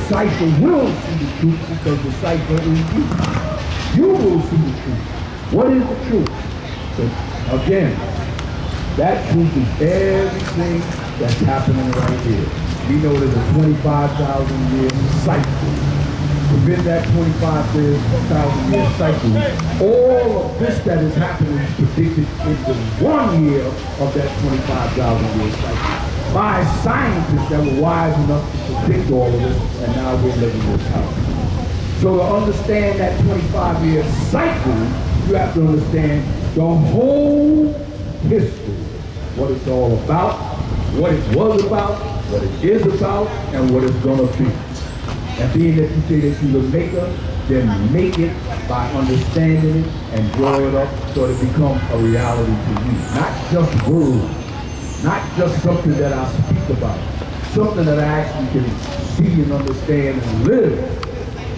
cipher will see the truth because the cipher is you. You will see the truth. What is the truth? So again, that truth is everything that's happening right here. We know there's a 25,000-year cycle. Within that 25,000-year cycle, all of this that is happening is predicted in the 1 year of that 25,000-year cycle by scientists that were wise enough to predict all of this, and now we're living this out. So to understand that 25-year cycle, you have to understand the whole history, what it's all about, what it was about, what it is about, and what it's going to be. And being that you say that you're the maker, then make it by understanding it and draw it up so it becomes a reality to you. Not just words, not just something that I speak about, something that I actually can see and understand and live.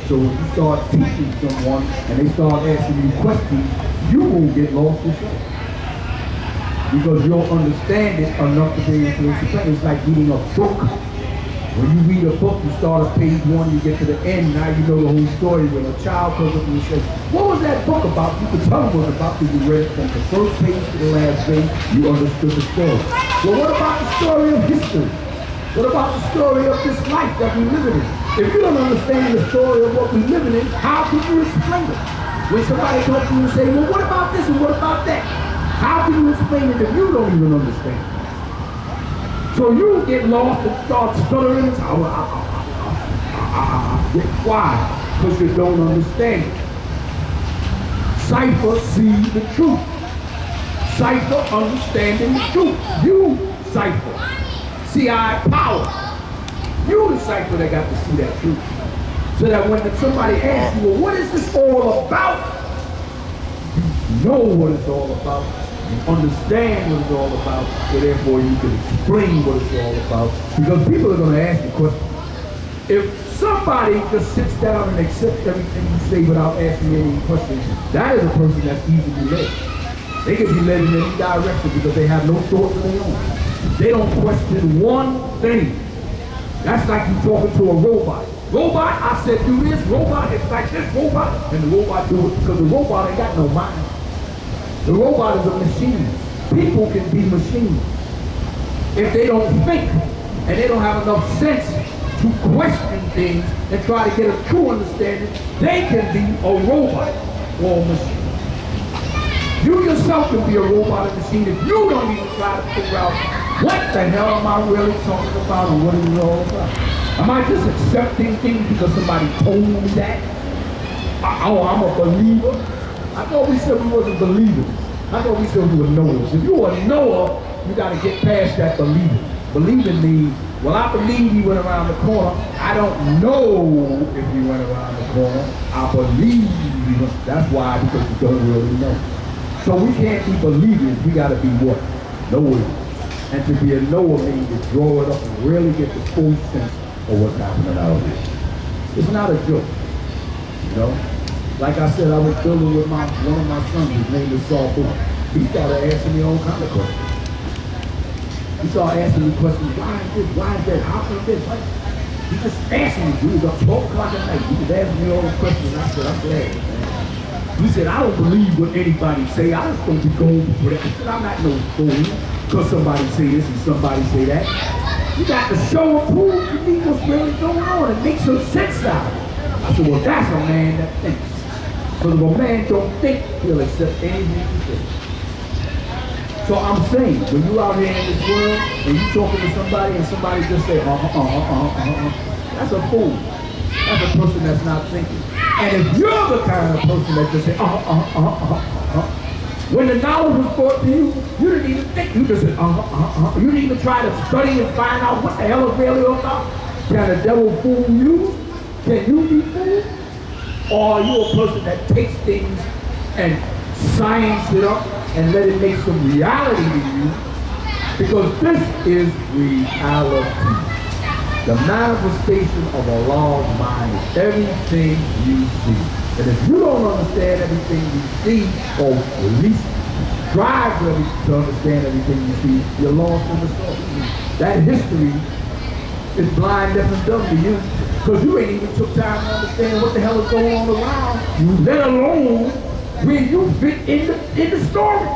So when you start teaching someone and they start asking you questions, you won't get lost yourself. Because you'll understand it enough to be able to explain. It's like reading a book. When you read a book, you start at page 1, you get to the end, now you know the whole story. When a child comes up and you say, what was that book about? You can tell them what it was about because you read it from the first page to the last page, you understood the story. Well, what about the story of history? What about the story of this life that we live in? If you don't understand the story of what we're living in, how can you explain it? When somebody comes to you and say, well, what about this and what about that? How can you explain it if you don't even understand? So you get lost and start stuttering. Why? Because you don't understand it. Cipher sees the truth. Cipher understanding the truth. You cipher. CI power. You the cipher that got to see that truth. So that when somebody asks you, well, what is this all about? You know what it's all about. You understand what it's all about, so therefore you can explain what it's all about. Because people are going to ask you questions. If somebody just sits down and accepts everything you say without asking any questions, that is a person that's easily led. They can be led in any direction because they have no thoughts of their own. They don't question one thing. That's like you talking to a robot. Robot, I said do this, robot, it's like this, robot, and the robot do it because the robot ain't got no mind. The robot is a machine. People can be machines. If they don't think and they don't have enough sense to question things and try to get a true understanding, they can be a robot or a machine. You yourself can be a robot or machine if you don't even try to figure out what the hell am I really talking about and what is it all about. Am I just accepting things because somebody told me that? Oh, I'm a believer? I thought we said we wasn't believers. I thought we said we were knowers. If you were a knower, you got to get past that believing. Believing means, well, I believe he went around the corner. I don't know if he went around the corner. I believe he went. That's why, because you don't really know. So we can't be believers. We got to be what? Knowers. And to be a knower means to draw it up and really get the full sense of what's happening out here. It's not a joke, you know? Like I said, I was building with one of my sons, his name is Saul Booth. He started asking me all kinds of questions. He started asking me questions, why is this, why is that, how come this, what? He just asking me, he was up 12 o'clock at night. He was asking me all those questions, and I said, I'm glad, man. He said, I don't believe what anybody say, I just don't be going for that. I said, I'm not no fool, because somebody say this and somebody say that. You got to show and prove to me what's really going on and make some sense out of it. I said, well, that's a man that thinks. Because if a man don't think, he'll accept anything you say. So I'm saying, when you out here in this world and you talking to somebody and somebody just say, that's a fool. That's a person that's not thinking. And if you're the kind of person that just say, when the knowledge was brought to you, you didn't even think. You just said, You didn't even try to study and find out what the hell is really about. Can the devil fool you? Can you be fooled? Or are you a person that takes things and science it up and let it make some reality to you? Because this is reality. The manifestation of Allah's mind is everything you see. And if you don't understand everything you see, or at least strive to understand everything you see, you're lost in the story. That history is blind, deaf, and dumb to you. Because you ain't even took time to understand what the hell is going on around you, let alone where you fit in the story.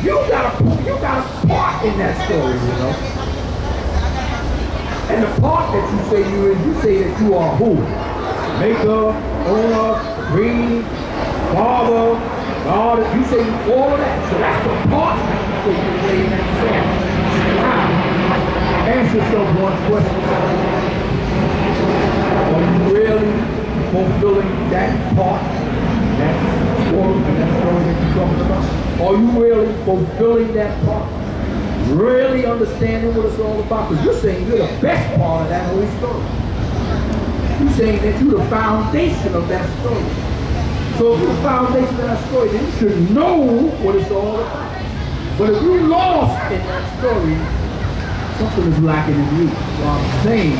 You got a part in that story, you know. And the part that you say you is, you say that you are who? Maker, owner, creed, father, God. You say all of that. So that's the part that you say you play in that story. Now, ask yourself one question. Are you really fulfilling that part, that story, and that story that you're talking about? Are you really fulfilling that part? Really understanding what it's all about? Because you're saying you're the best part of that whole story. You're saying that you're the foundation of that story. So if you're the foundation of that story, then you should know what it's all about. But if you're lost in that story, something is lacking in you. So I'm saying,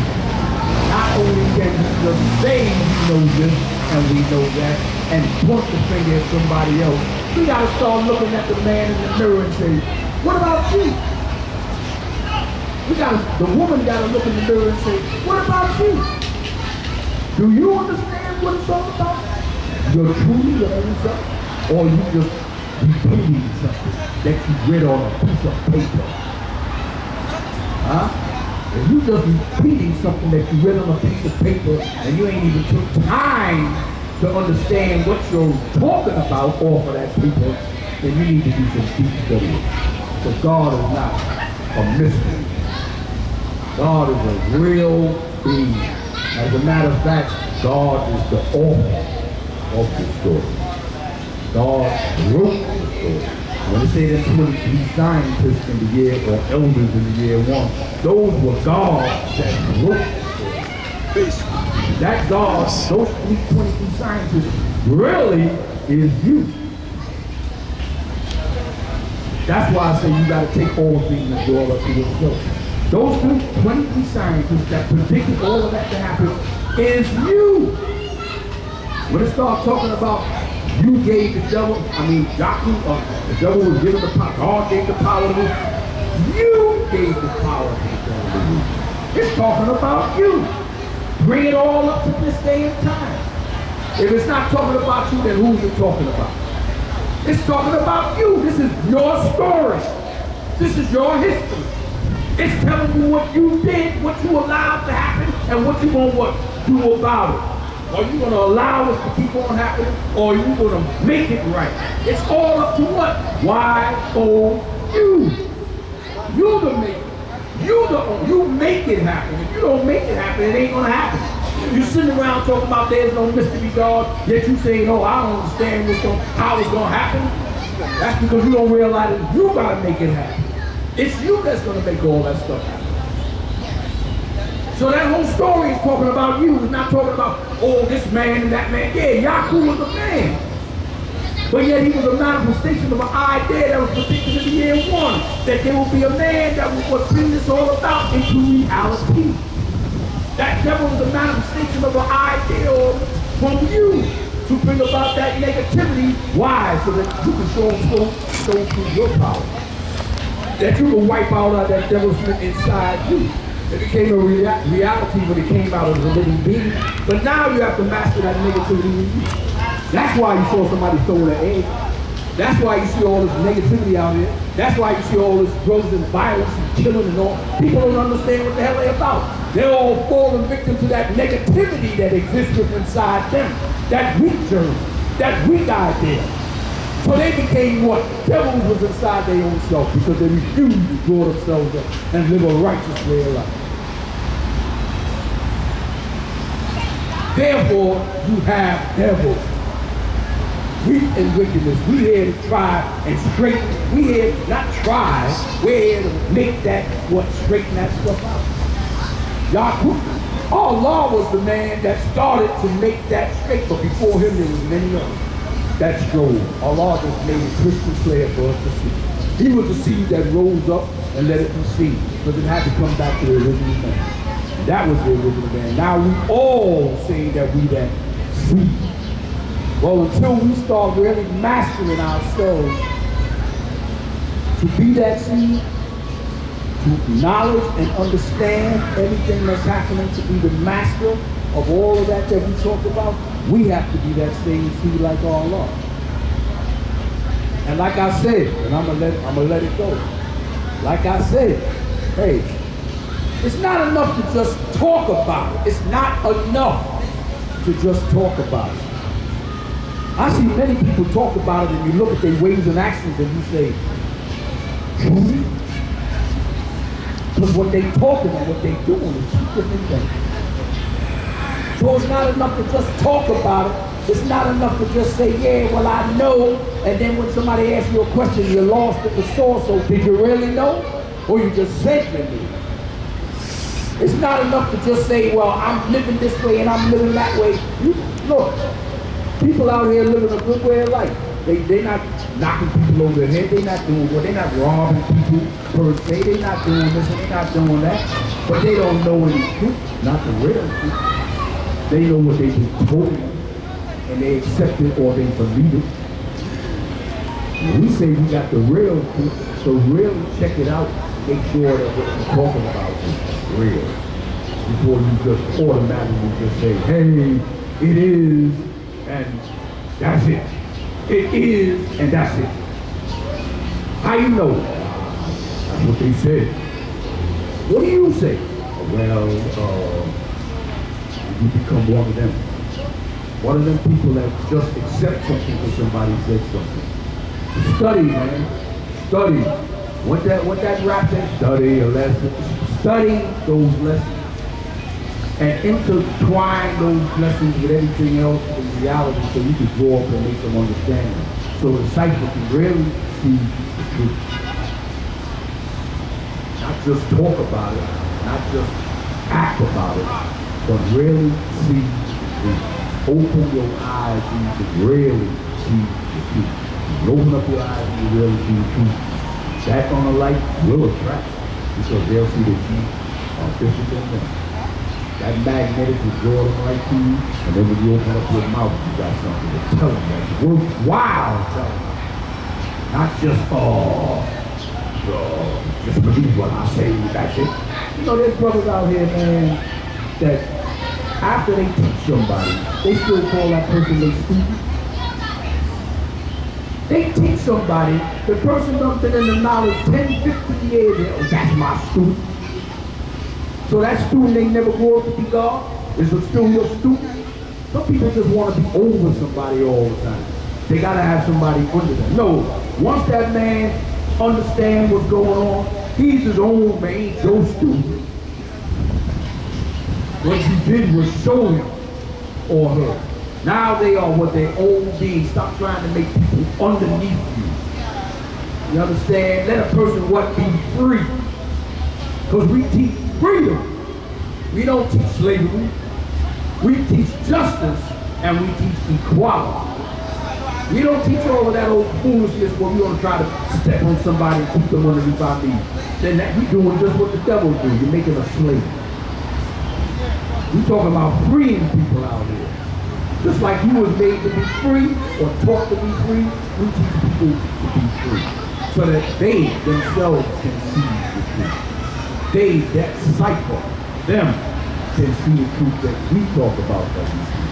not only can you just say you know this and we know that, and point the finger at somebody else, we got to start looking at the man in the mirror and say, what about you? The woman got to look in the mirror and say, what about you? Do you understand what it's all about? You're truly learning something, or you just repeating something that you read on a piece of paper? Huh? If you just repeating something that you read on a piece of paper and you ain't even took time to understand what you're talking about off of that paper, then you need to do some deep study. Because God is not a mystery. God is a real being. As a matter of fact, God is the author of the story. God wrote the story. When they say that 23 scientists in the year, or elders in the year 1, those were God that wrote the story. That God, those 23 scientists, really is you. That's why I say you got to take all things and draw up to yourself. Those 23 scientists that predicted all of that to happen is you. When it starts talking about you gave the devil, the devil was given the power, God gave the power to you. You gave the power to the devil to you. It's talking about you. Bring it all up to this day and time. If it's not talking about you, then who's it talking about? It's talking about you. This is your story. This is your history. It's telling you what you did, what you allowed to happen, and what you're going to do about it. Are you going to allow it to keep on happening, or are you going to make it right? It's all up to what? You. You're the maker. You make it happen. If you don't make it happen, it ain't going to happen. You sitting around talking about there's no mystery God, yet you saying, oh, I don't understand how it's going to happen. That's because you don't realize that you got to make it happen. It's you that's going to make all that stuff happen. So that whole story is talking about you. It's not talking about, oh, this man and that man. Yeah, Yaku was a man. But yet he was a manifestation of an idea that was predicted in the year 1. That there will be a man that will bring this all about into reality. That devil was a manifestation of an idea from you to bring about that negativity. Why? So that you can show through your power. That you can wipe out that devil's inside you. It became a reality when it came out as a living being. But now you have to master that negativity in you. That's why you saw somebody throwing an egg. That's why you see all this negativity out here. That's why you see all this growth and violence and killing and all. People don't understand what the hell they're about. They're all falling victim to that negativity that exists inside them. That weak journey, that weak idea. So they became what? Devils was inside their own self because they refused to draw themselves up and live a righteous way of life. Therefore, you have devils. Weak and wickedness. We here to try and straighten. We here not try. We're here to make that straighten that stuff out. Yaku, Allah was the man that started to make that straight, but before him there was many others. That's Job. Allah just made it crystal clear for us to see. He was the seed that rose up and let it be seen, because it had to come back to the original man. That was the original man. Now we all say that we that seed. Well, until we start really mastering ourselves to be that seed, to knowledge and understand everything that's happening, to be the master of all of that we talked about, we have to be that same seed like our Lord. And like I said, and I'm gonna let it go. Like I said, hey, it's not enough to just talk about it. It's not enough to just talk about it. I see many people talk about it and you look at their ways and actions and you say, truly? Because what they talking and what they doing is two different things. So it's not enough to just talk about it. It's not enough to just say, yeah, well, I know. And then when somebody asks you a question, you're lost at the source. So did you really know? Or you just said you knew? It's not enough to just say, well, I'm living this way and I'm living that way. Look, people out here living a good way of life. They're not knocking people over the head. They're not doing what. They're not robbing people per se. They're not doing this and they're not doing that. But they don't know any truth, not the real truth. They know what they've been told and they accept it or they believe it. We say we got the real truth, so really check it out. Make sure that what you're talking about is real. Before you just automatically just say, hey, it is, and that's it. It is, and that's it. How you know? That's what they said. What do you say? Well, you become one of them. One of them people that just accept something because somebody said something. Study, man. Study. What that rap said? Study a lesson. Study those lessons. And intertwine those lessons with everything else in reality so you can grow up and make them understand. So the disciple can really see the truth. Not just talk about it, not just act about it, but really see the truth. Open your eyes so you can really see the truth. You open up your eyes and you really see the truth. That on the light will attract because they'll see that you are different than them. That magnetic will draw them right to you, and then when you open up your mouth, you got something to tell them that's worthwhile telling them. Not just, just believe what I say, that's it. You know, there's brothers out here, man, that after they teach somebody, they still call that person their student. They teach somebody, the person done been in the knowledge 10, 15 years, and, oh, that's my student. So that student ain't never grow up to be God? Is it still your student? Some people just want to be over somebody all the time. They got to have somebody under them. No, once that man understands what's going on, he's his own man, he's your student. What you did was show him or her. Now they are what their own being. Stop trying to make people underneath you. You understand? Let a person what be free. Because we teach freedom. We don't teach slavery. We teach justice and we teach equality. We don't teach all of that old foolishness where we're going to try to step on somebody and keep them underneath our feet. Then that we doing just what the devil do. You're making a slave. We talking about freeing people out here. Just like you was made to be free or taught to be free, we teach people to be free. So that they themselves can see the truth. They, that cycle, them, can see the truth that we talk about that we see.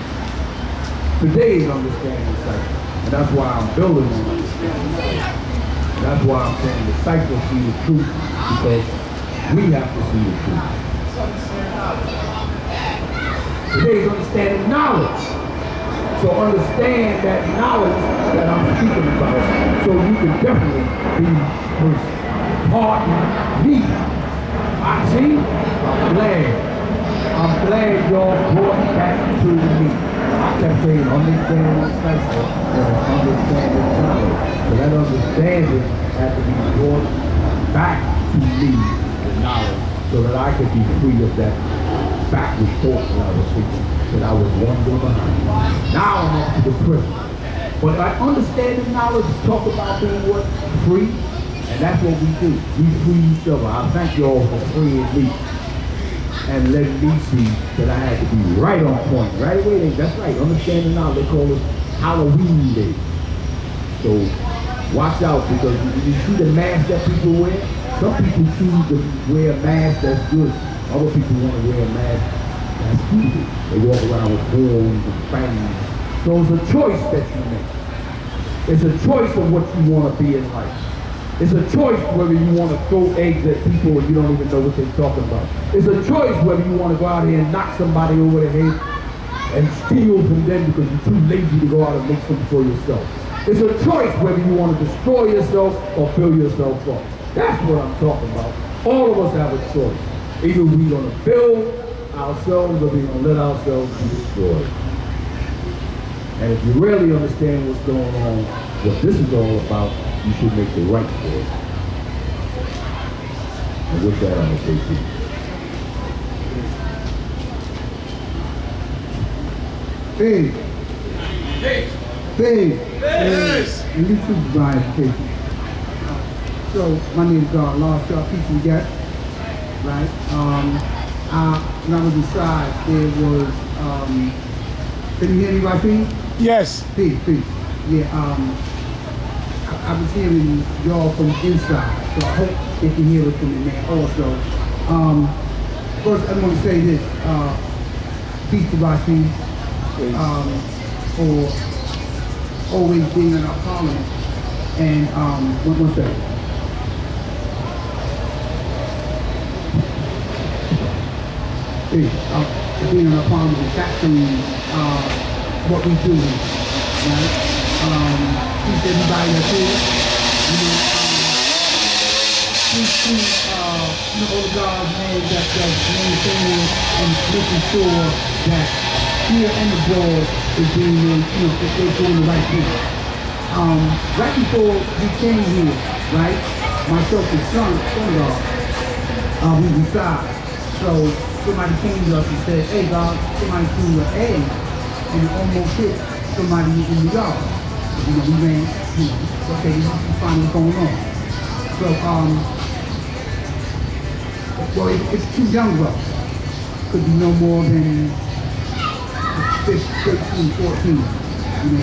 Today is understanding the cycle. And that's why I'm building on understanding the cycle. That's why I'm saying the cycle see the truth, because we have to see the truth. Today is understanding knowledge. So understand that knowledge that I'm speaking about, so you can definitely be person. Pardon me. I see. I'm glad y'all brought back to me. I kept saying understand the cycle and understand the knowledge. So that understanding had to be brought back to me, the knowledge, so that I could be free of that backward thought that I was thinking, that I was wandering behind. Now I'm up to the present. But I understand the knowledge, talk about being what? Free. And that's what we do. We free each other. I thank you all for freeing me and letting me see that I had to be right on point. Right away, that's right. Understand the knowledge. They call it Halloween Day. So watch out, because you see the mask that people wear? Some people choose to wear a mask, that's good. Other people want to wear a mask, that's evil. They walk around with horns and fangs. So it's a choice that you make. It's a choice of what you want to be in life. It's a choice whether you want to throw eggs at people and you don't even know what they're talking about. It's a choice whether you want to go out here and knock somebody over the head and steal from them because you're too lazy to go out and make something for yourself. It's a choice whether you want to destroy yourself or fill yourself up. That's what I'm talking about. All of us have a choice. Either we're going to build ourselves or we're going to let ourselves be destroyed. And if you really understand what's going on, what this is all about, you should make the right choice. And with that, I'm going to say peace. Big. And you supervise cases. So my name is Lawrence Shaw, peace and guest. Right? When I was inside, there was can you hear me right, Pete? Yes. Peace. Yeah, I was hearing y'all from inside, so I hope they can hear it from in there also. First, I want to say this, peace to Rashid, for always being in our parliament. And one second. Being in our parliament and capturing what we do, right? Peace everybody that's here. All the God's name that's maintaining and making sure that here and abroad is being, if they're doing the right thing. Right before we came here, right, myself and son-in-law, we reside. So somebody came to us and said, hey God, somebody threw an egg and it almost hit somebody in the yard. We ran, okay, we find what's going on. So, well, it's too young, bro. Could be no more than 15, 13, 14.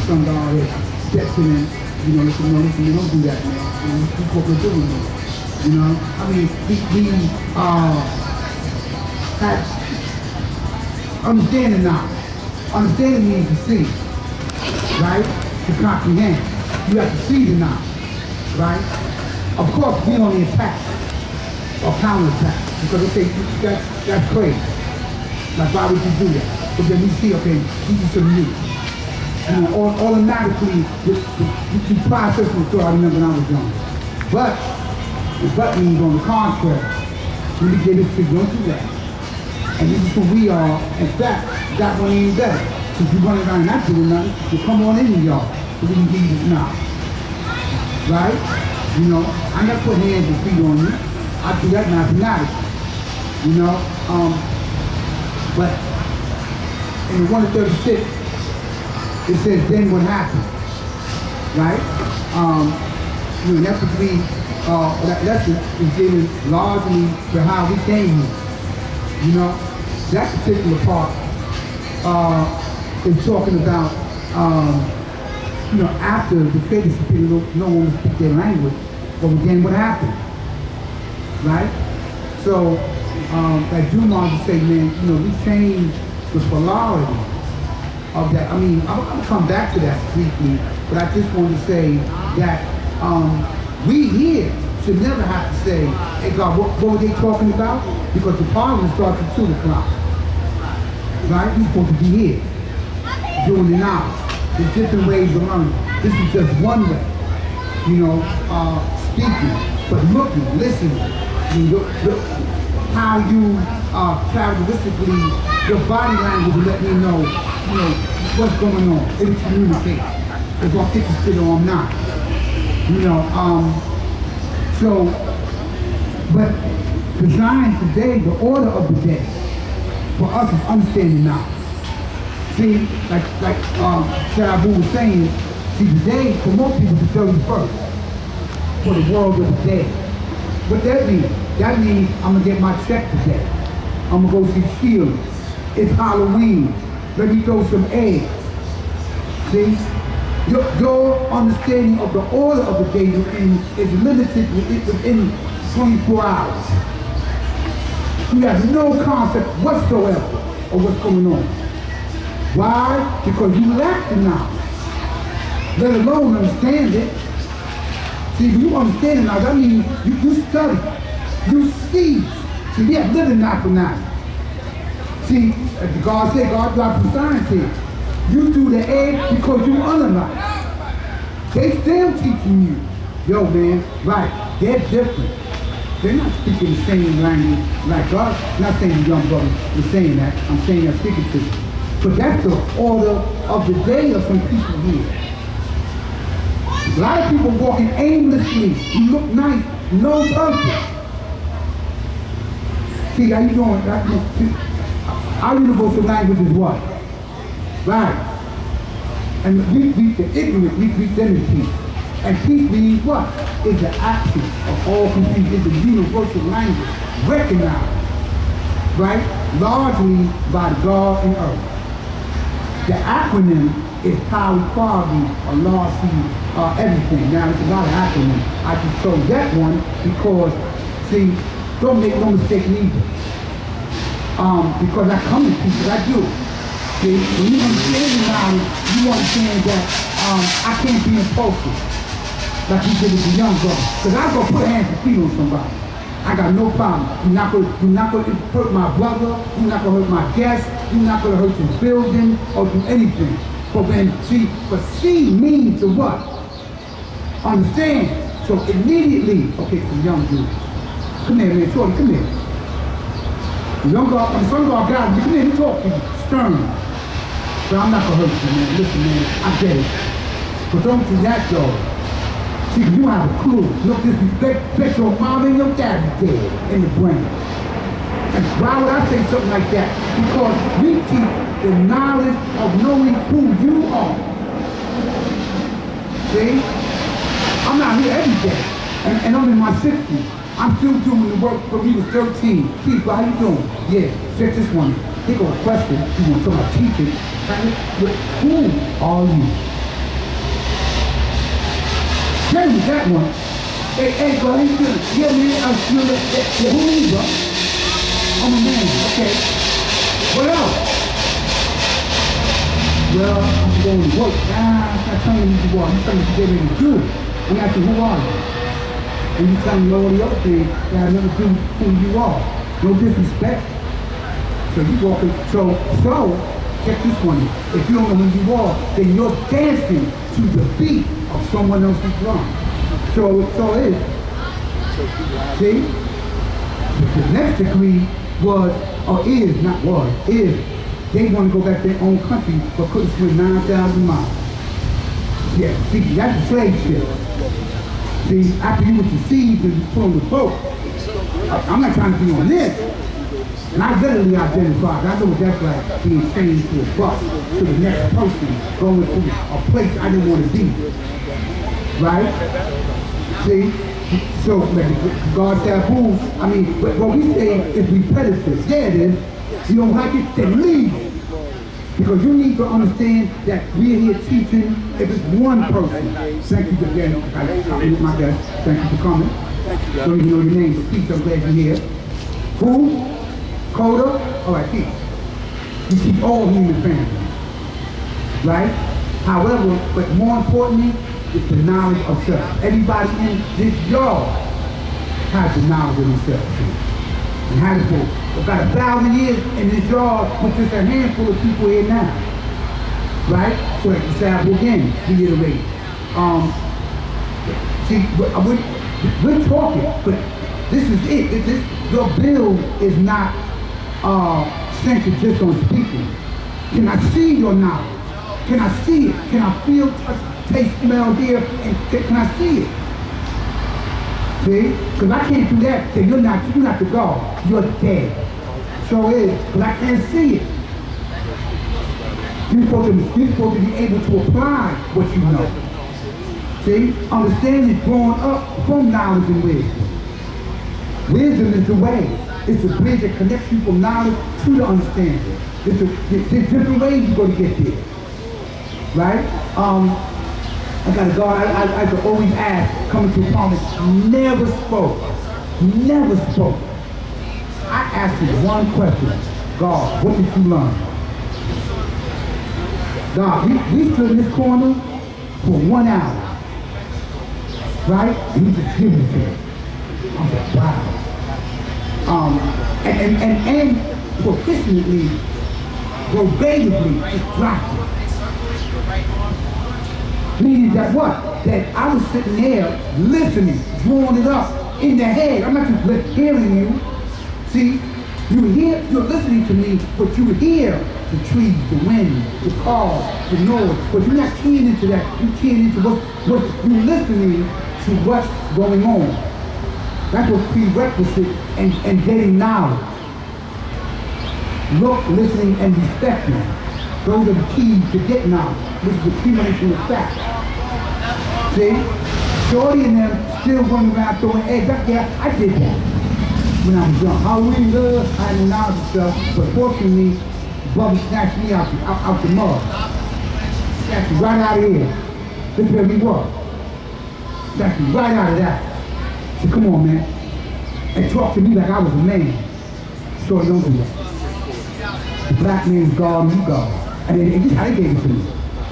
Some guy that steps in and, listen, you don't do that, man. This is what we're doing here. I mean, we had understanding now. Understanding means to see, right? To comprehend. You have to see the knowledge, right? Of course, we only attack or counterattack because okay, that's crazy. Like why would you do that? But then we see, okay, this is some new. And automatically, we process what I remember when I was young. But the means on the contrary. When we get this thing, don't do that. And this is who we are. In fact, that one ain't better. If you run around not doing nothing, you come on in y'all. So we can give you this now. Right? I'm not putting hands and feet on you. I do that mathematically. But in the 136, it says then what happened. Right? That's what we that lesson is given largely for how we came here. That particular part is talking about after the faith people no one would speak their language, but again what happened? Right? So that Jumar would say, man, we changed the polarity of that. I mean, I'm gonna come back to that briefly, but I just want to say that we here should never have to say, hey God, what were they talking about? Because the parliament starts at 2 o'clock. Right? We're supposed to be here, doing the knowledge. There's different ways of learning. This is just one way, speaking, but looking, listening. How you characteristically, your body language will let me know, what's going on. It'll communicate. If I'm interested or I'm not. But design today, the order of the day, for us is understanding now. See, like Sharabu was saying, today, for most people, it's the 31st, for the world of the day. What that means? That means I'm gonna get my check today. I'm gonna go see Sheila. It's Halloween. Let me throw some eggs. See? Your understanding of the order of the day is limited within 24 hours. You have no concept whatsoever of what's going on. Why? Because you lack the knowledge, let alone understand it. See, when you understand it now, that means you study, you see. See, we have living not for nothing. See, as God said, God dropped some science here. You do the egg because you analyze. They still teaching you. Yo, man, right, they're different. They're not speaking the same language like us. Not saying the young brother is saying that. I'm saying they're speaking to you. But that's the order of the day of some people here. A lot of people walking aimlessly. You look nice, no purpose. See, how you doing? Our universal language is what? Right. And we the ignorant, we treat them as peace. And peace means what? Is the absence of all confusion, is the universal language recognized, right? Largely by God and earth. The acronym is power, equality, Allah, see, everything. Now, there's a lot of acronyms. I just chose that one because, see, don't make no mistake neither. Because I come to people, I do. See, when you understand the knowledge, you understand that I can't be impulsive like you did with the young brother. Because I go put hands and feet on somebody. I got no problem. You're not going to hurt my brother. You're not going to hurt my guest. You're not going to hurt this building or do anything. But see means to what? Understand. So immediately, okay, some young dude. Come here, man, Shorty, come here. The young guy, the son of our guys, come here, let me talk to you. Stern. But I'm not going to hurt you, man. Listen, man, I get it. But don't do that, though. See, you don't have a clue. Look, disrespect your mom and your dad is dead in the brain. And why would I say something like that? Because we teach the knowledge of knowing who you are. See? I'm not here every day. And I'm in my 60s. I'm still doing the work from he was 13. Keith, how you doing? Yeah, check this one. They go a question. You want to talk about teaching. Who are you? Tell me that one. Hey, bro, how you doing? Yeah, man, I'm still yeah, who are you, bro? I'm a man, okay. What else? Well, I'm going to work. I'm not telling you to go. I'm telling you to get ready to do. I'm asking, who are you? And you tell me all the other things that have nothing to do with who you are. No disrespect. So you walk in, so check this one. If you don't know who you are, then you're dancing to the beat of someone else's drum. So it is. See? The next degree was, or is, not was, is, they want to go back to their own country but couldn't swim 9,000 miles. Yeah, see, that's a slave ship. See, after you were deceived and you put on the boat, I'm not trying to be on this. And I readily identified, I know what that's like, being changed to a bus, to the next person, going to a place I didn't want to be. Right? See? So, God's taboo, I mean, what we say is repetitive. Yeah, it is. You don't like it, then leave. Because you need to understand that we're here teaching if it's one person. Thank you again, my guest. Thank you for coming. Don't even know your name, but Pete, I'm glad you're here. Who? Coda? All right, Pete. You teach all human families. Right? However, but more importantly, it's the knowledge of self. Everybody in this yard has the knowledge of themselves. And how to do it. About 1,000 years in this yard with just a handful of people here now. Right? So like the Sabbath again, reiterate. See, we're talking, but this is it. Your bill is not centered just on speaking. Can I see your knowledge? Can I see it? Can I feel, touch, taste, smell, hear, and can I see it? See? Because I can't do that. Say, you're not the God. You're dead. So it is. But I can't see it. You're supposed to be able to apply what you know. See? Understanding is growing up from knowledge and wisdom. Wisdom is the way. It's the bridge that connects you from knowledge to the understanding. There's different ways you're going to get there. Right? I got a God I could always ask, coming to a promise, never spoke. never spoke. I asked you one question. God, what did you learn? God, we stood in this corner for 1 hour. Right? And he just gave it to me. I said, wow. And proficiently, verbatimly, distracted. Meaning that what? That I was sitting there listening, drawing it up in the head. I'm not just hearing you. See, you're listening to me, but you hear the trees, the wind, the cars, the noise, but you're not keying into that. You're keying into what you're listening to what's going on. That's what's prerequisite and getting knowledge. Look, listening, and respecting. Those are the keys to get knowledge, which is the accumulation of facts. See? Shorty and them still running around throwing eggs. Yeah, I did that when I was young. Halloween, I had no knowledge of stuff, but fortunately, Bubby snatched me out the mud. Snatched me right out of here. This is where we were. Snatched me right out of that. So come on, man. And talk to me like I was a man. Shorty, don't do that. The black man's God and you God. And this is how they gave it to me.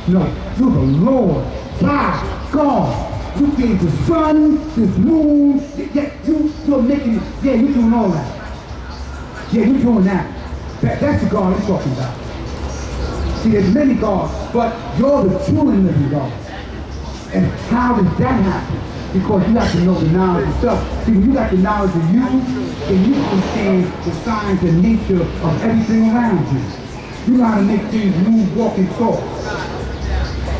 No, you're the Lord. God. You gave the sun, this moon. Yeah, you're making it. Yeah, you're doing all that. Yeah, you're doing that. That's the God I'm talking about. See, there's many gods, but you're the true and living God. And how does that happen? Because you have to know the knowledge of stuff. See, when you got the knowledge of you, then you understand the science and nature of everything around you. You know how to make things move, walk, and talk.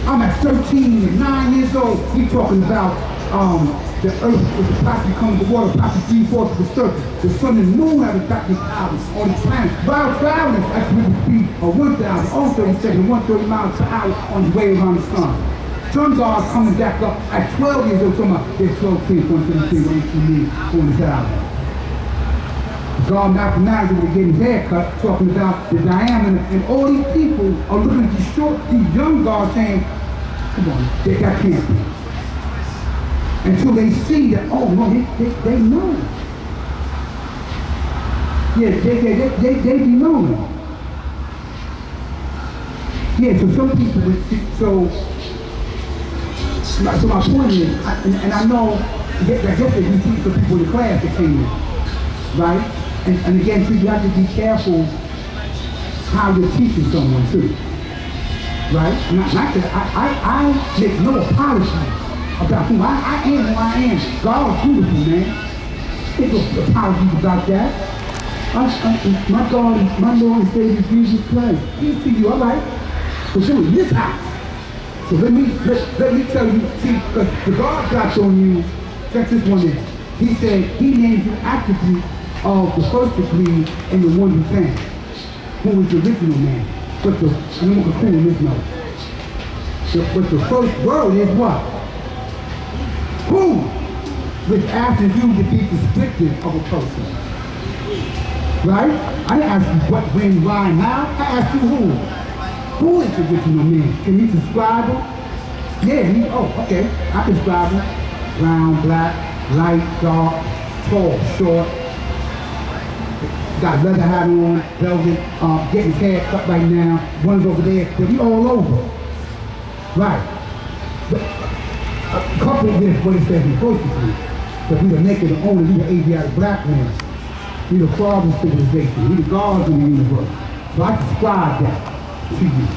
I'm at 13 and 9 years old. We talking about the earth was practically coming to water, practically 3/4 of the surface. The sun and the moon have practically hours on the planet. While traveling at the speed of 1,000, also 130 miles per hour on the way around the sun. Suns are coming back up at 12 years old, talking about they're 12 feet, 133, 118, on the thousand. God mathematically was getting his haircut, talking about the diameter, and all these people are looking at these young gods saying, come on, that can't be. Until they see that, oh no, they know. Yeah, they be knowing. Yeah, so some people would see, so my point is, and I know, I guess that you teach some people in the class that came in, right? And again, too, you have to be careful how you're teaching someone too, right? Not that I make no apology about who I am, who I am. God is beautiful, man. There's no apologies about that. My God, my Lord and Savior Jesus Christ. Peace to you, all right? But you're in this house. So let me tell you, see, because the God dropped on you, check this one in. He said he named you attribute of the first degree and the one who came, who was the original man. But I'm going to cool in this note. But the first word is what? Who? Which asks you to be descriptive of a person. Right? I didn't ask you what, when, why, and how. I asked you who. Who is the original man? Can you describe him? Yeah, okay. I can describe him. Brown, black, light, dark, tall, short. Got leather hat on, velvet, getting his hair cut right now. One's over there. We all over. Right. But, coupled with what it says in Prostitute, that we the naked and only, we the Asiatic black man. We the father of civilization. We the gods in the universe. So I describe that to you.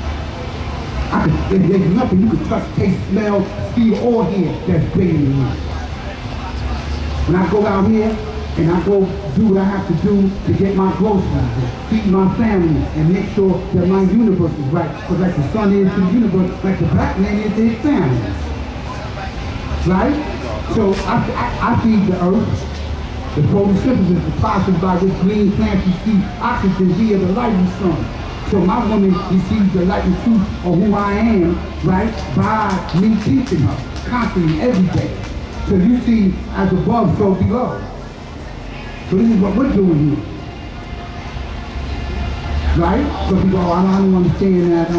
There's nothing you can touch, taste, smell, feel, or hear that's greater than me. When I go out here and I go do what I have to do to get my groceries, feed my family, and make sure that my universe is right. Because like the sun is to the universe, like the black man is to his family. Right? So I feed the earth. The photosynthesis is processed by this green plant receives oxygen via the light of the sun. So my woman receives the light and truth of who I am, right, by me teaching her constantly every day. So you see, as above, so below. So this is what we're doing here. Right? So people go, I don't understand that. I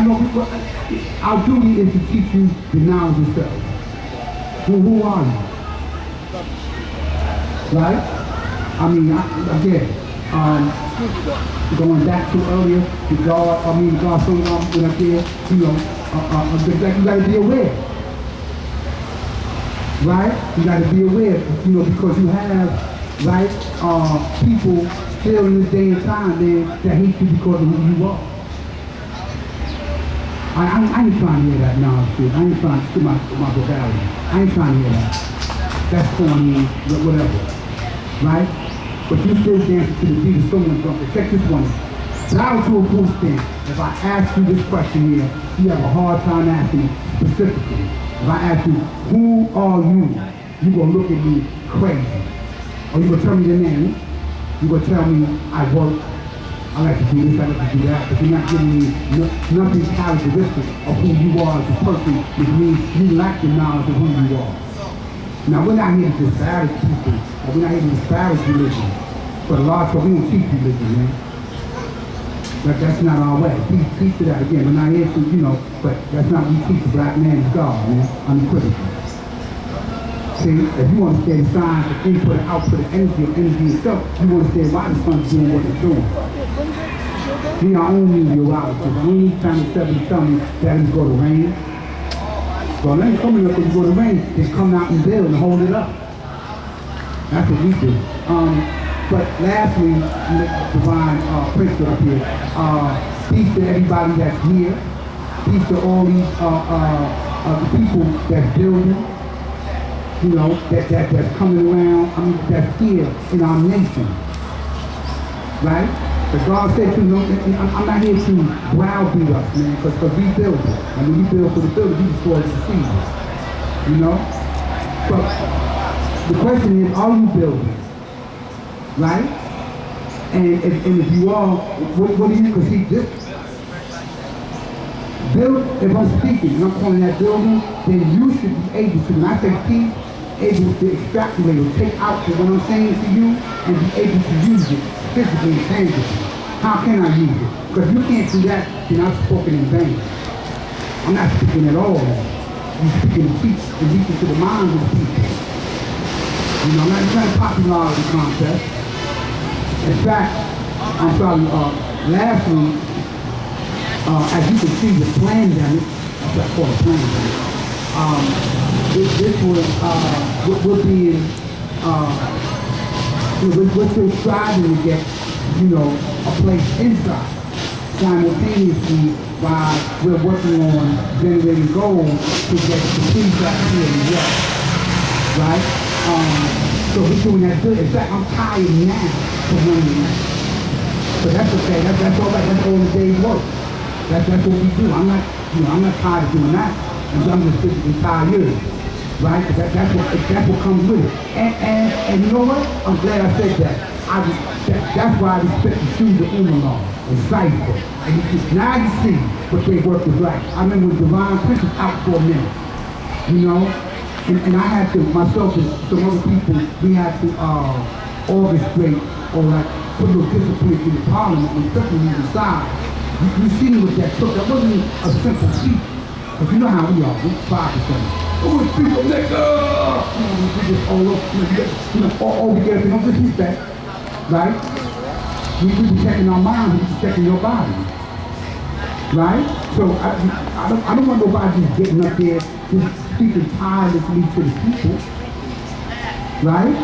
know our duty is to teach you the knowledge yourself. Well, who are you? right? I mean, again, going back to earlier, God told when I did, like you gotta be aware, right? You gotta be aware, because you have, right, people still in this day and time, that hate you because of who you are. I ain't trying to hear that nonsense. I ain't trying to see my vocabulary. I ain't trying to hear that. That's corny, whatever, right? But you still dancing to the beat of someone's drum. Check this one. Now to a proof stand. If I ask you this question here, you have a hard time asking it specifically. If I ask you, who are you? You gonna look at me crazy. Or you gonna tell me your name. You gonna tell me I work. I like to do this, I like to do that, but you're not giving me nothing characteristic of who you are as a person, which means you lack the knowledge of who you are. Now, we're not here to disparage people, or we're not here to disparage religion. But a lot of people, we don't teach religion, man. That's not our way. Teach to that again. We're not here to, but that's not what we teach the black man's God, man, unequivocally. See, if you understand the science of input and output of energy itself, you understand why the sun's doing what it's doing. We are own meteorologists. Anytime the 7 tell me that it's going to rain, well, it ain't coming up when it's going to rain. They come out and build and hold it up. That's what we do. But lastly, divine principle up here. Peace to everybody that's here. Peace to all these the people that's building. That's coming around, that's here in our nation, right? But God said to I'm not here to browbeat us, man, because we build it. And when we build for the building, we destroy the seed, But the question is, are you building, right? And if you are, what do you conceive this? Build, if I'm speaking, and I'm calling that building, then you should be able to, when I say peace, able to extrapolate or take out what I'm saying to you and be able to use it physically and tangibly. How can I use it? Because you can't do that, then I've spoken in vain. I'm not speaking at all. I'm speaking to teach and reaching to the minds of the people. I'm not trying to popularize the concept. In fact, I'm sorry, lastly, as you can see, the pandemic, that's what I call a pandemic. This would be we're still striving to get, a place inside. Simultaneously, while we're working on generating gold to get the things back here in the West, right? So we're doing that good. In fact, I'm tired now from running that. But that's okay. That's all right. That's all the day's work. That's what we do. I'm not tired of doing that. I'm just physically tired. Right? That's what comes with it. And you know what? I'm glad I said that. That's why I respect the shoes of Umar and Cypher. And now you see what they work with right. I remember when Divine Prince was out for a minute. And I had to, myself and some other people, we had to orchestrate or put a little discipline in the parliament and especially on the side. You see what that took. That wasn't a simple feat. But you know how we are, we're 5%. Oh, it's people nigga! We just all together, no disrespect, right? We protecting our minds, we protecting your body, right? So I don't want nobody just getting up there just speaking tirelessly to the people, right?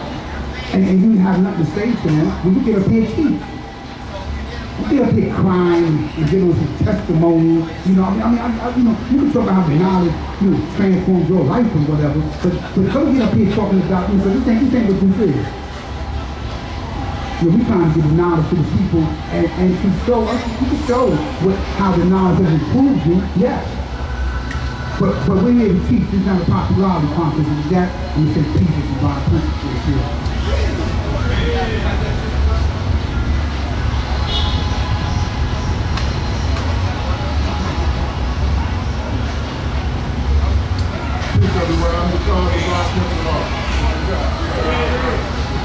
And you have nothing to say to them. When you get up here, teach. You get up here crying and giving us some testimony, you can talk about how the knowledge, transforms your life and whatever, but don't get up here talking about, this ain't what this is. We trying to give the knowledge to the people and to show us, you can show how the knowledge has improved you, yes. But we're here to teach, this is not a popularity contest, and that, I'm going to say peace is about principles here. Everywhere. I'm the cause of our principle.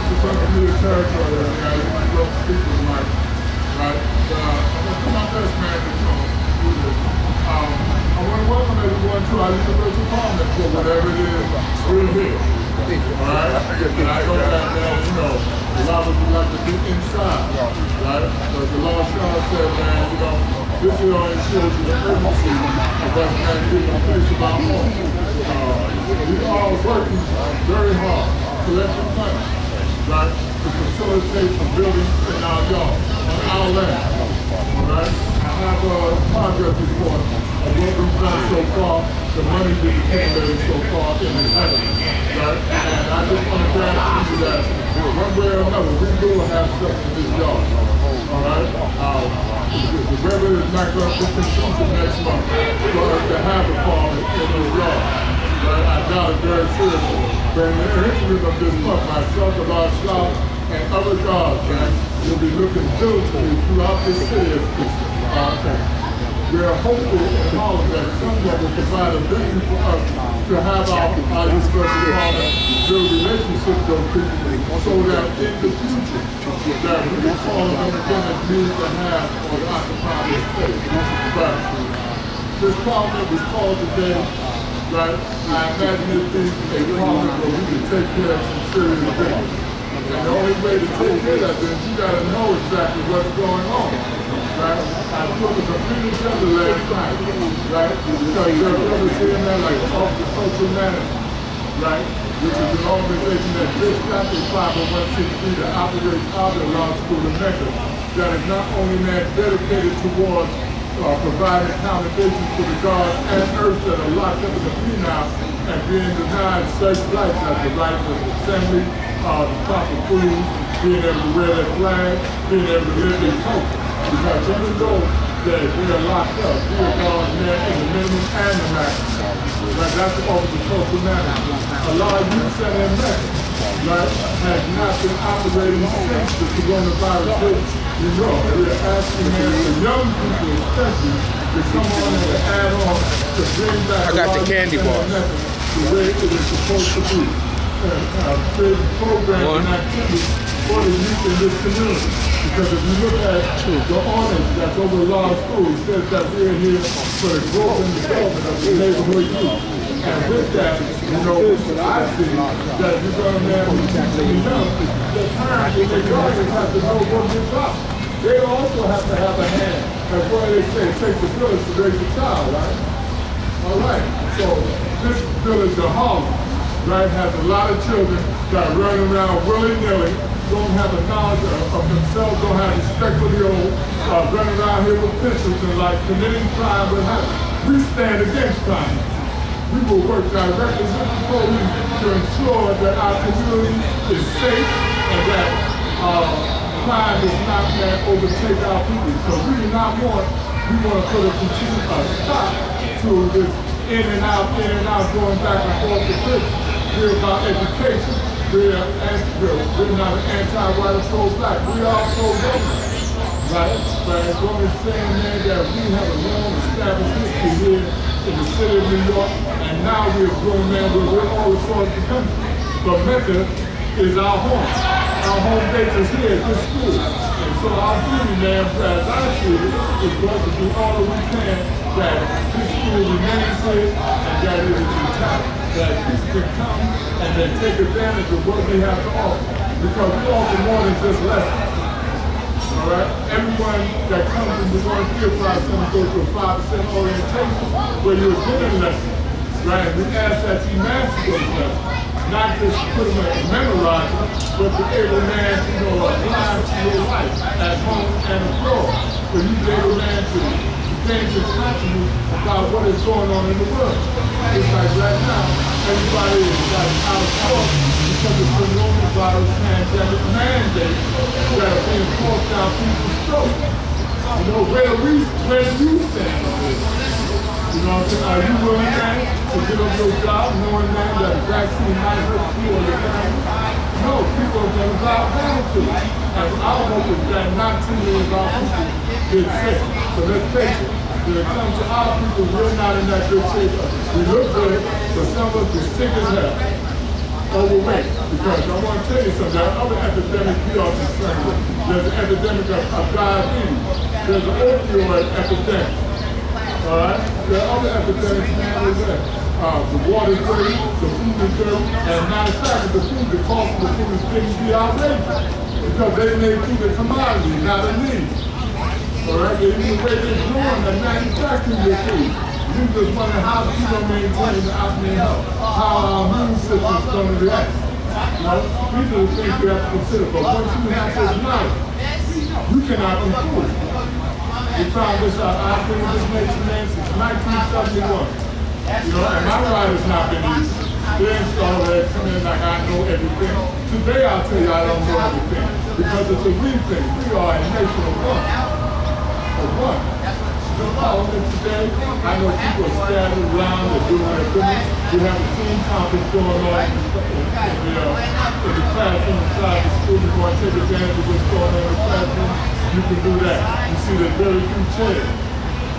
It's a new territory there, guys. You can go speak with Mike, right? I'm going to do my best, man, to do this. I want to welcome everyone to our Universal Parliament for whatever it is we're here. Alright? And I know that now, you know, a lot of us would like to be inside. Right? But the Lord Sean said, man, you know, this is only shows you the urgency of us man getting a place of our own. We are working very hard to collecting money, right? To facilitate a building in our yard, on our land. Alright? I have a progress report of what we've done so far, the money we've accumulated so far in the heaven. Right? And I just want to guarantee you that one way or another, we will have stuff in this yard. Alright? The river is not going to be conclusive next month for us to have a farm in this yard. Right? I doubt it very seriously. But in the history of this month, myself, about Slough, and other guards, right, will be looking diligently throughout this city. We are hopeful in Harlem that someone will provide a vision for us to have our university partner build relationships with those people so that in the future that we can call them again as means to have or to occupy this space. But this parliament was called today, right? I imagine it being a parliament where we can take care of some serious business. And the only way to take care of that is you got to know exactly what's going on. Right? I put the computer together last night, right? Because there are others here and there like Office of Social Management, right? Which is an organization that just got a 501c3 that operates out of the law school in Mecca, that is not only man dedicated towards providing accommodations for the guards and earth that are locked up in the penal and being denied such rights as the right of assembly, the proper food, being able to wear their flag, being able to live their culture. Because even though that they're locked up, they're guards there in the minimum and the maximum. Like that's the Office of Social Management. A lot of youth center in Mecca, right, has not been operating since the coronavirus hit New York. We're asking the young people especially to come on and to add on to bring back I got the candy bars. the way it is supposed to be. Create programs and activities for the youth in this community. Because if you look at the honors that's over law school, it says that we're here for the growth and development of the neighborhood youth. And with that, you know, I see that you're going to have the parents and the guardians have to know what it's about. They also have to have a hand. That's why they say it takes a village to raise a child, right? All right. So this village of Harlem, right, has a lot of children that are running around willy-nilly, don't have a knowledge of themselves, don't have respect for the old, running around here with pistols and like committing crime, but we stand against crime. We will work directly with the police to ensure that our community is safe and that crime does not overtake our people. So we do not want, we want to put a continued stop to this in and out, going back and forth to prison. We're about education. We're not an anti-white or pro-black. We are pro-black, right? But as long as saying that we have a long established history here in the city of New York, and now we're a grown man, we're all across the country. But Mecca is our home. Our home base is here at this school. And so our duty, man, as I see it, is going to do all that we can that this school remains here and that it is intact, that people can come and then take advantage of what we have to offer. Because we offer more than just lessons. All right? Everyone that comes in the volunteer process goes to a 5% orientation where you're given lessons. Right? We ask that you master those lessons. Not just put them in memorizer, but to able man to apply to your life at home and abroad. So you be able man to change your consciousness about what is going on in the world. It's like right now, everybody is like out of court because of the coronavirus pandemic mandates that are being forced down people's throats. You know, where do you stand on this? You know what I'm saying? Are you willing, man, to give up your job knowing, man, that the vaccine might hurt you or your family? No, people are going to bow down to it. And our hope is that not too many of our people get sick. So let's face it, when it comes to our people, we're not in that good shape. We look good, but some of us are sick as hell. Overweight. Because I want to tell you something, there are other epidemics we are concerned with. There's an epidemic of diabetes. There's an opioid epidemic. Alright? There are other epidemics, man, with that. the water is dirty, the food is dirty, and matter of fact, the food, the cost of the food is getting to be outrageous. Because they made food a commodity, not a need. Alright, the way they're doing the manufacturing your food. You just wonder how you gonna maintain the optimal health, how our immune system's gonna react. You know, these are the things we have to consider. But once you have this knowledge, you cannot be fooled. We found this out. I've been in this nation, man, since 1971. You know, and my ride has not been easy. They ain't started there coming in like I know everything. Today I'll tell you I don't know everything. Because it's a we thing. We are a nation of one. Of one. So today, I know people are scattered around, they're doing their business. We have a team conference going on in the classroom inside the school. You're going to take advantage of what's going on in the classroom. You can do that. You see there's very few chairs.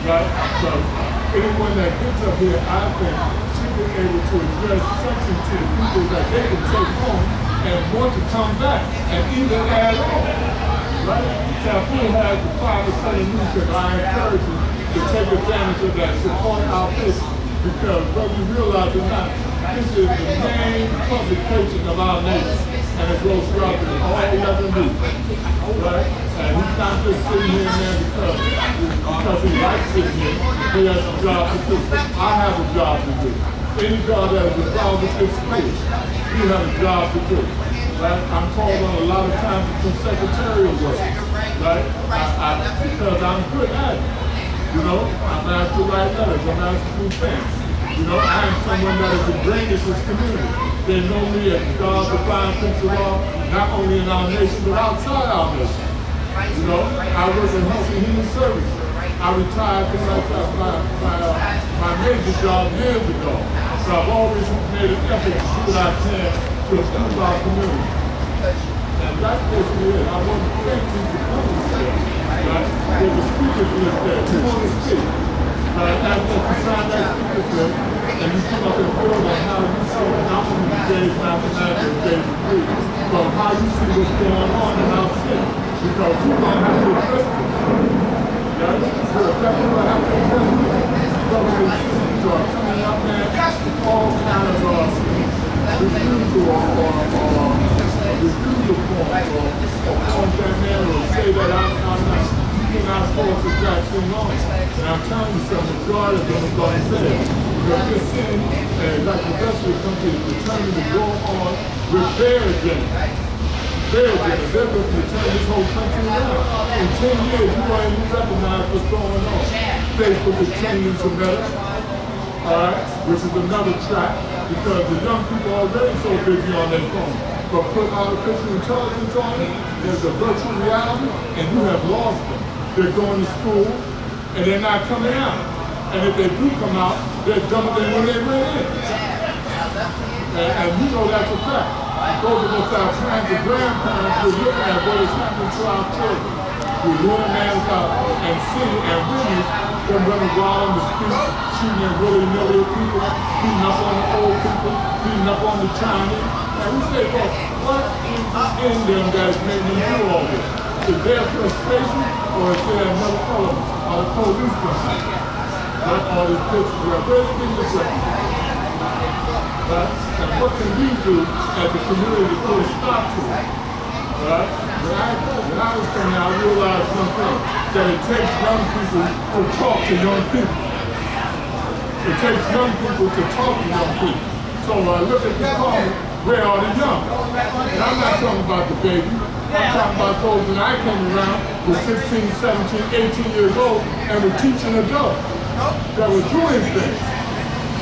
Right? So anyone that gets up here, I think, should be able to address something to the people that they can take home and want to come back and even add on. Right? Tafu has the 5% newspaper. I encourage you to take advantage of that, support our business, because whether you realize or not, this is the main publication of our nation, and it goes throughout all 11 weeks. Right? And he's not just sitting here and there because he likes sitting here. He has a job to do. I have a job to do. Any job that is involved with this school, you have a job to do. Right? I'm called on a lot of times to do secretarial work. Right? Because I'm good at it. You know, I'm asked to write letters, I'm asked to do things. You know, I am someone that is ingrained in this community. They know me as God, the fine Prince of Law, not only in our nation, but outside our nation. You know, I work in health and human services. I retired from my major job years ago. So I've always made an effort to do what I can to improve our community. And that's basically it. I want to thank you for coming here. Right? There's a speaker's list there. You want to speak. After you sign that speaker's list, and you come up and build on how you see not only today's mathematics and today's degree, but how you see what's going on in our city. Because we're going to have to address it. Right? We're definitely going to have to address it. Government systems are coming up, man, all kind of refusal forms that man will say that I'm not. You're not supposed to jack things on. And I'm telling you something, the majority of them are going to say it. Because this city, like the rest of the country, is determined to go on with their agenda. Their agenda. They're looking to turn this whole country around. In 10 years, you won't even recognize what's going on. Facebook is changing to Meta, alright, which is another track, because the young people are already so busy on their phone. But put artificial intelligence on it, there's a virtual reality, and you have lost them. They're going to school, and they're not coming out. And if they do come out, they're dumber than when they went in. And you know that's a fact. Those of us our parents and grandparents, we're looking at what is happening to our children. We learn man's out and see and witness them running wild on the street, shooting at willy-nilly people, beating up on the old people, beating up on the Chinese. And we say, well, what is in them that is making them do all this? Is there frustration, or is there another element? Are the police behind it? Right? All these pictures are very different. Right? And what can we do as a community to put a stop to it? Right? When I was coming out, I realized something, that it takes young people to talk to young people. It takes young people to talk to young people. So look at the comment, where are the young? And I'm not talking about the baby. I'm talking about those when I came around with 16, 17, 18 years old and were teaching adults that were doing things.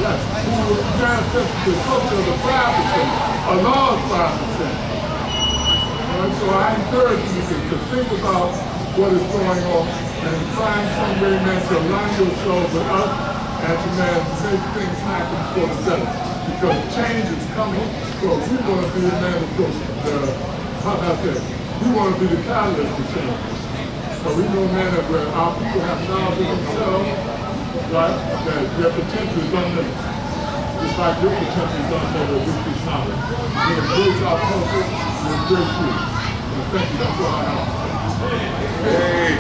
Yes, who were manifesting the culture of the 5%, a large 5%. So I encourage you to think about what is going on and find some way, man, to align yourself with us and to, man, make things happen for the better. Because change is coming, so we want to be the man how about that? We want to be the catalyst for change. So we know, man, that where our people have knowledge of themselves, right, that their potential is unlimited. Just like your potential is unlimited with this knowledge. We embrace our culture, we embrace you. And thank you, that's all I have. Hey.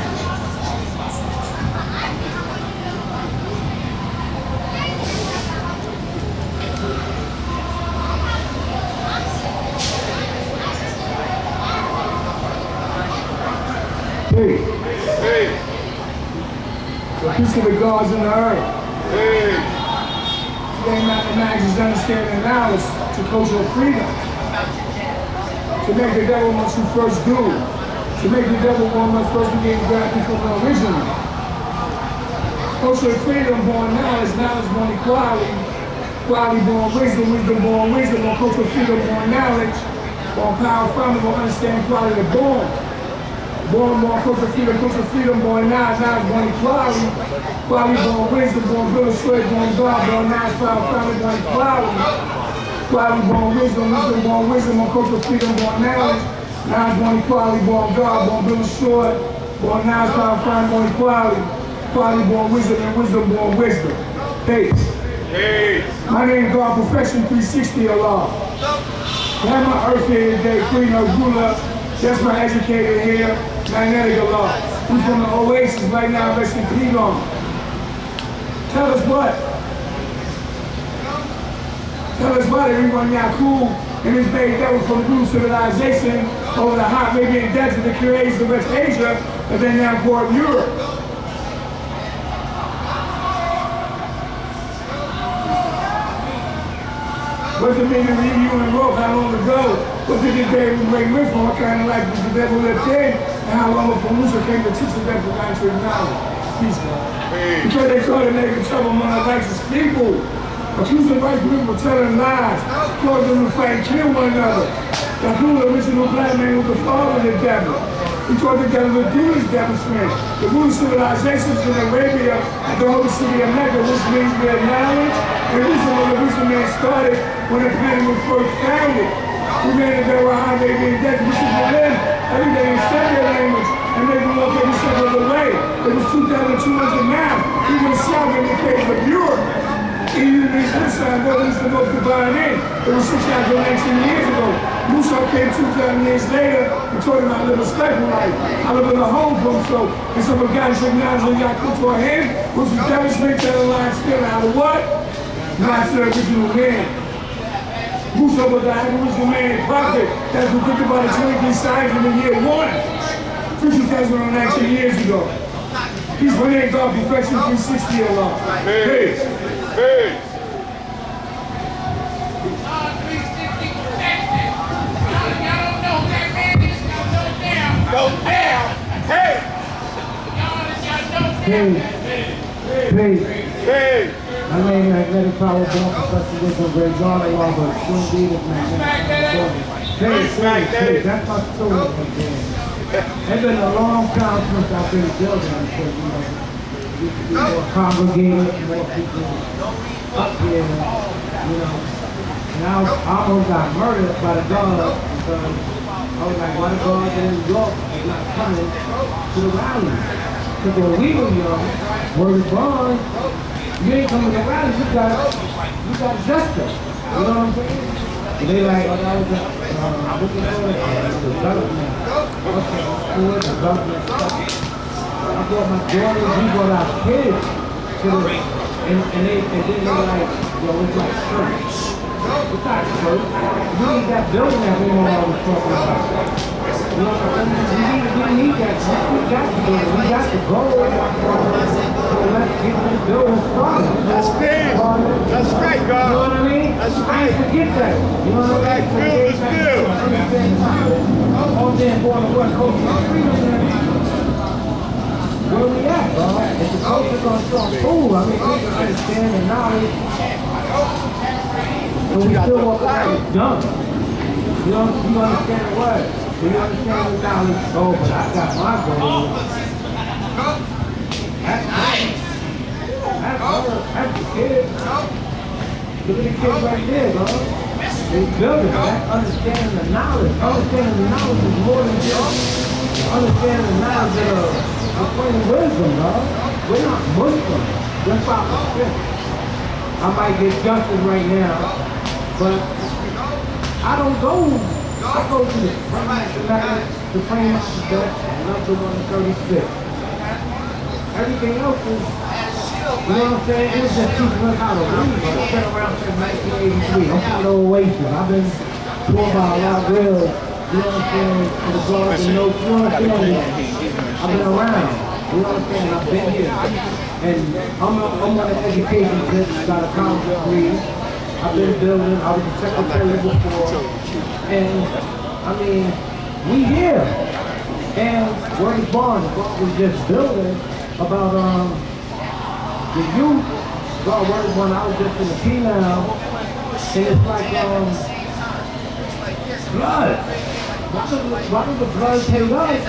peace to the gods in the earth. Hey. Today, mathematics is understanding knowledge to cultural freedom. To make the devil must you first do. To make the devil one must first begin grabbing from the original. Cultural freedom born knowledge, knowledge born equality, equality born wisdom, wisdom born wisdom, or cultural freedom born knowledge, born power, founded born understanding quality of born. Born cultural freedom born knowledge, knowledge born equality, equality born wisdom, born village straight, born God, born knowledge, power, founded born equality. Equality born wisdom, wisdom born wisdom, born cultural freedom born knowledge, knowledge born equality, born God, born village short, born knowledge, power, founded born equality. Quality born wisdom and wisdom born wisdom. Peace. Hey. My name is God Perfection 360 Allah. I have my earth here today, Queen of Gula. That's my educated here, Magnetic Allah. We from the Oasis right now, rest in peace on. Tell us what? Tell us what, everyone Yakub and his baby devil from the Guru civilization over the hot Arabian desert that creates the West Asia, and then now for Europe. What's the meaning of you and Rope? How long ago? What did the day we bring with him? What kind of life did the devil live in? And how long before Musa came to teach the devil to knowledge? Peace, God. Hey. Because they tried to make trouble among the righteous people. Accusing righteous people of telling lies, causing them to fight and kill one another. The Guru, the original black man, was the father of the devil. He taught the devil to do his devilment. The Guru civilizations in Arabia at the holy city of Mecca, which means we have knowledge, and this is where the wisdom man started when the planet was first founded. We made it that we're Arabian desert, which is Berlin. Every day they said their language, and they grew up every step of the way. It was 2,200 miles. We went south in the case of Europe. EU means this side, well, it's the most divine end. It was 619 years ago. Musa came 2,000 years later and told him I live a special life. I live in a home from so. And so when God said, now so y'all come to a hand, which was demonstrate that a line still out of what? Not the original man. Musa was the original man and prophet that was predicted by the 23 signs in the year 1. 2,019 years ago. He's my name, God Perfection 360 Allah. Peace. Hey. Go down. Hey. Hey. My name is Magnetic Power, born Professor Wisdom, great God, Allah, but soon be with Magnetic. That's my story right there. It's been a long time since I've been building because, we were congregated, more people up here, and I almost got murdered by the God because I was like, why the God in New York is not coming to the rally? Because when we were young, where we born, you ain't coming to the rally, you got justice. You know what I'm saying? And they like, oh, that was looking for development. Okay, school, development stuff. I brought my daughters, we brought our kids to the, and then they were like, it's like church. It's not church. We need that building that we always talking about. We need that. We got the building. We got the goal. Let's get this building started. That's big. That's right, God. You know what I mean? That's I right. forget that. You know what I mean? Build is build. All day born to West Coast. Where we at, bro? If the culture's gonna start cool, I mean, people understand the knowledge. And we still walk around dumb. You understand the word. You understand the knowledge. Oh, but I got my goal. That's the kid. Look at the kid right there, bro. They building that, understanding the knowledge. Understanding the knowledge is more than just understanding the knowledge of plain wisdom, dog. We're not Muslim. We're Prophet. I might get justice right now, but I don't go. I go to the Supreme Master Judge, and I'm the 136. Everything else is, you know what I'm saying? It's just teaching us how to read. I've been around since 1983. I'm from the Oasis. I've been toured by a lot of real, you know what I'm saying, for the God and no, you know what I'm saying? I've been around, you know what I'm saying? I've been here. And I'm on an education trip, got a college degree. I've been building, I was a secretary before. And I mean, we here. And Word Barnes was just building about the youth. God Word Barnes, I was just in the P now. And it's like blood. Why does the blood take us?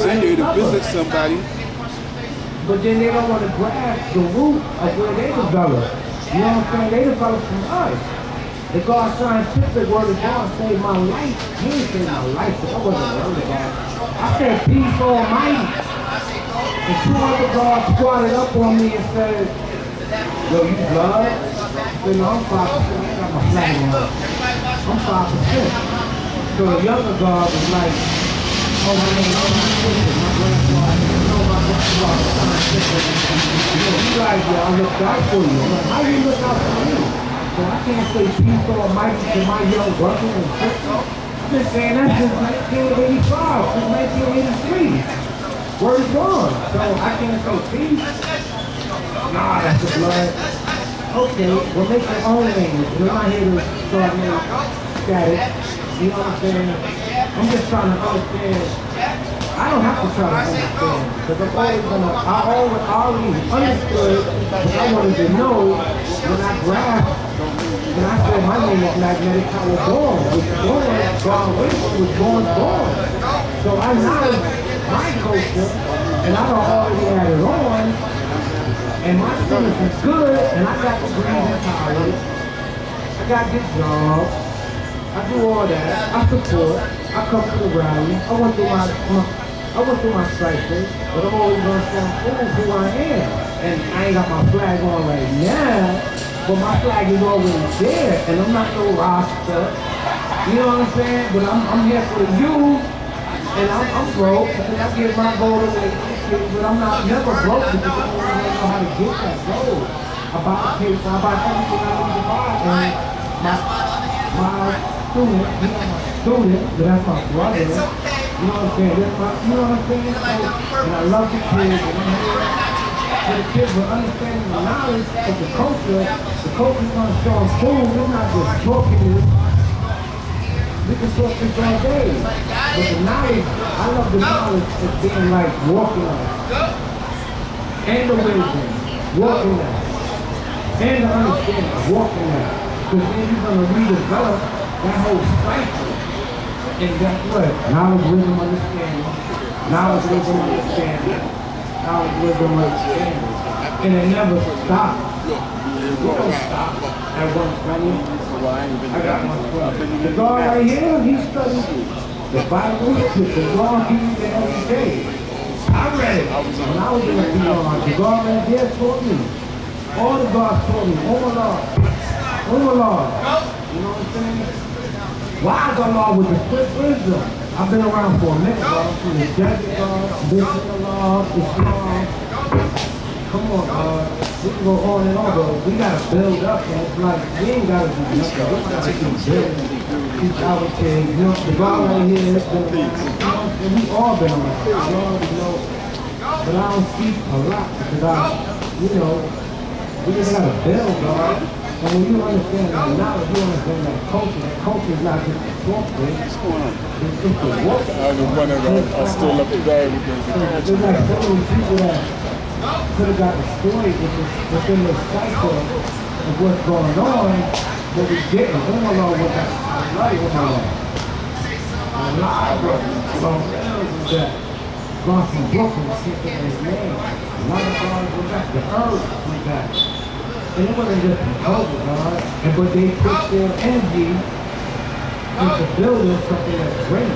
I need to visit somebody. But then they don't want to grasp the root of where they develop. You know what I'm saying? They develop from us. The God scientific Word of God saved my life. He didn't save my life, but I wasn't worried about it. I said, peace almighty. And two other gods squatted up on me and said, yo, you blood? I said, no, I'm 5%. I got my flag on. I'm 5%. So the younger God was like, oh, my name is my grandfather. You guys, I looked out for you. I'm like, how you look out for me? So I can't say peace almighty to my young brother and sister. I've been saying that since 1985, since 1983. Word is gone. So I can't say peace. Nah, that's the blood. Okay, well make your own language. We're not here to start making static. You know what I'm saying? I'm just trying to understand. I don't have to try to understand, because I already understood, but I wanted to know when I grasped, when I said my name is Magnetic Power Born, was born, God was born. So I know my culture, and I don't already had it on, and my students is good, and I got the breathing powers, I got this job, I do all that, I support, I come to the rally, I went through my cycle, but I'm always going to stand who I am. And I ain't got my flag on right now, but my flag is always there, and I'm not no roster. You know what I'm saying? But I'm here for the youth, and I'm broke, and I get my goal away, but I'm not never broke because I don't really know how to get that goal. I buy everything I need to buy, and my student, but that's my brother. You know what I'm saying? You know what I'm saying? And I love the kids. And the kids will understand the knowledge of the culture is going to show them food. We're not just talking this. We can talk this all day. But the knowledge, I love the knowledge of being like walking on it. And the wisdom, walking on it. And the understanding, walking on it. Because then you're going to redevelop that whole cycle. And guess what? Knowledge, wisdom, understanding. Knowledge, wisdom, understanding. Knowledge, wisdom, understanding. And it never stops. It don't stop at one point. I got my brother. The God right here, he studied the Bible, the law he read every day. I read it. When I was in the PR, the God right there taught me. All the gods taught me. Oh my Lord. Oh my Lord. You know what I'm saying? Why the law with the split wisdom? I've been around for a minute, bro. From the judging law, Bishop law, Islam. Come on, we can go on and on, but we gotta build up, and it's like, we ain't gotta do nothing. We gotta keep building, teach our kids. You know, the God right here has been around, and we all been around. You already know. But I don't speak a lot, because we just gotta build, dog. And when you understand that knowledge, you understand that culture is not just a talk thing. What's going on? It's just a work. I was wondering, I still love the guy because there's like so many people that could have got the story within this cycle of what's going on, but we didn't. We don't know what that life was like. A lot of brothers that gone from Brooklyn to in his name. A lot of guys went back. The earth went back. And it wasn't just COVID, God, but they put their energy into building something that's great.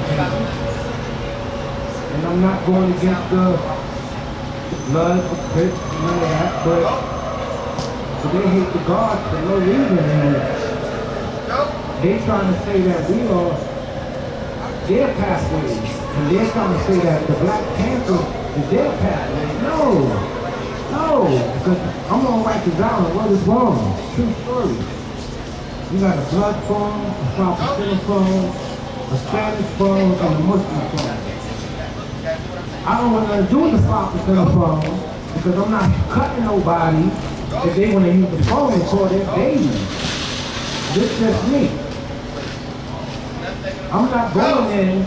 And I'm not going against the blood, the Crips, none of that, but they hate the God for no reason. And they trying to say that we are their pathways. And they're trying to say that the Black Panther is their pathway. No. No, because I'm going to write this down and what is wrong. True story. You got a blood phone, a South Pacific phone, a Spanish phone, and a Muslim phone. I don't want nothing to do with the South Pacific phone because because I'm not cutting nobody if they want to use the phone and call their baby. This is just me. I'm not going in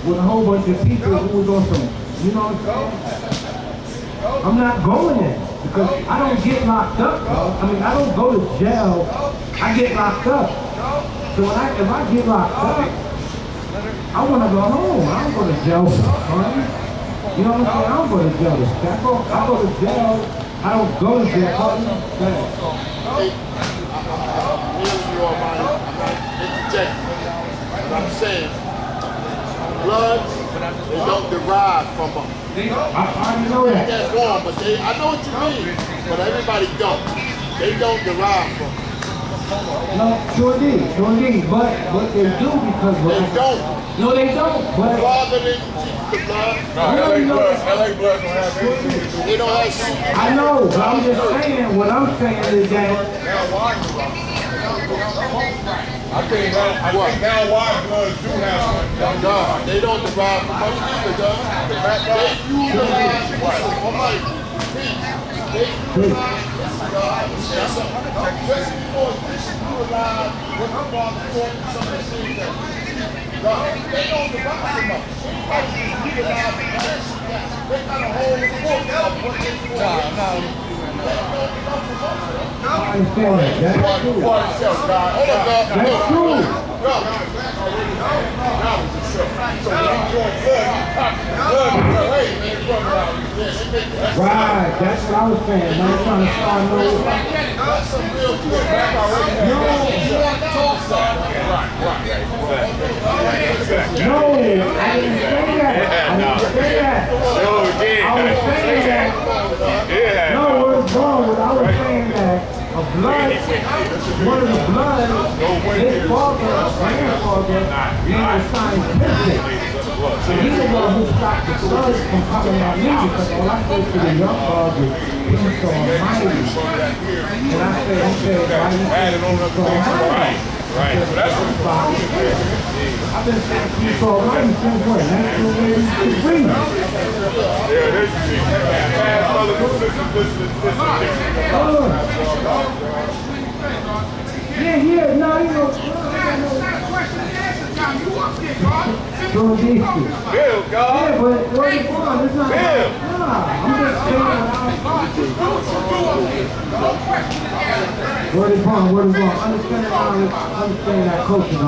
with a whole bunch of people who was on some, you know what I'm saying? I'm not going in because I don't get locked up, bro. I mean, I don't go to jail. I get locked up. So if I get locked up, I want to go home. I don't go to jail for fun. You know what I'm saying? I don't go to jail to shackle. I go to jail. I don't go to jail. I'm not interjecting. But I'm saying, blood, they don't derive from them. I already know that. That's wrong, but I know what you mean. But everybody don't. They don't derive from them. No, sure did. But they do because They don't. No, they don't. But Father didn't teach the blood. No, LA blood don't have anything to do. They don't have shit. I know, but I'm just saying, what I'm saying is that I think now white bloods do have something. God, they don't derive from us either, God. They utilize Almighty. They utilize this, God. Just because this utilize what the Father taught and some of the things that God, they don't derive from us. Anybody who utilizes this, they got a whole book of what they do. I understand that. That's true. Hold on, God. Hold on, God. That's true. Right, that's what I was saying. Man, I'm trying to start no. No, I didn't say that. I was saying that. No, what's wrong with I was saying that a blood, one of the blood, his father, grandfather, being scientific. So he's the one who stopped the blood from coming at me because all I said to the young father is he's so almighty. And I said, why you say he's so almighty? Right. So that's what it's about. I've been saying he's so almighty since when? 1983. Yeah, there you see. Fast brother, listen. Yeah, no, you know. So this Bill, God. yeah, but where you from? It's not. Bill. Nah, I'm just saying where they from? Understand that coaching,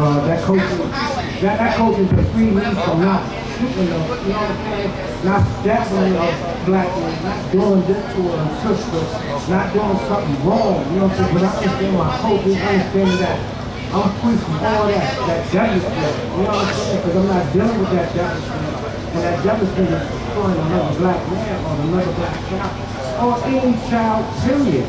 that coaching to free me from not shooting them, you know what I'm saying? Not definitely a black man, not doing this to a sister, not doing something wrong, you know what I'm saying? But I understand my coaches, understand that I'm free from all that devilishment, you know what I'm saying? Because I'm not dealing with that devilishment, and that devilishment is destroying another black man or another black child, or any child, period.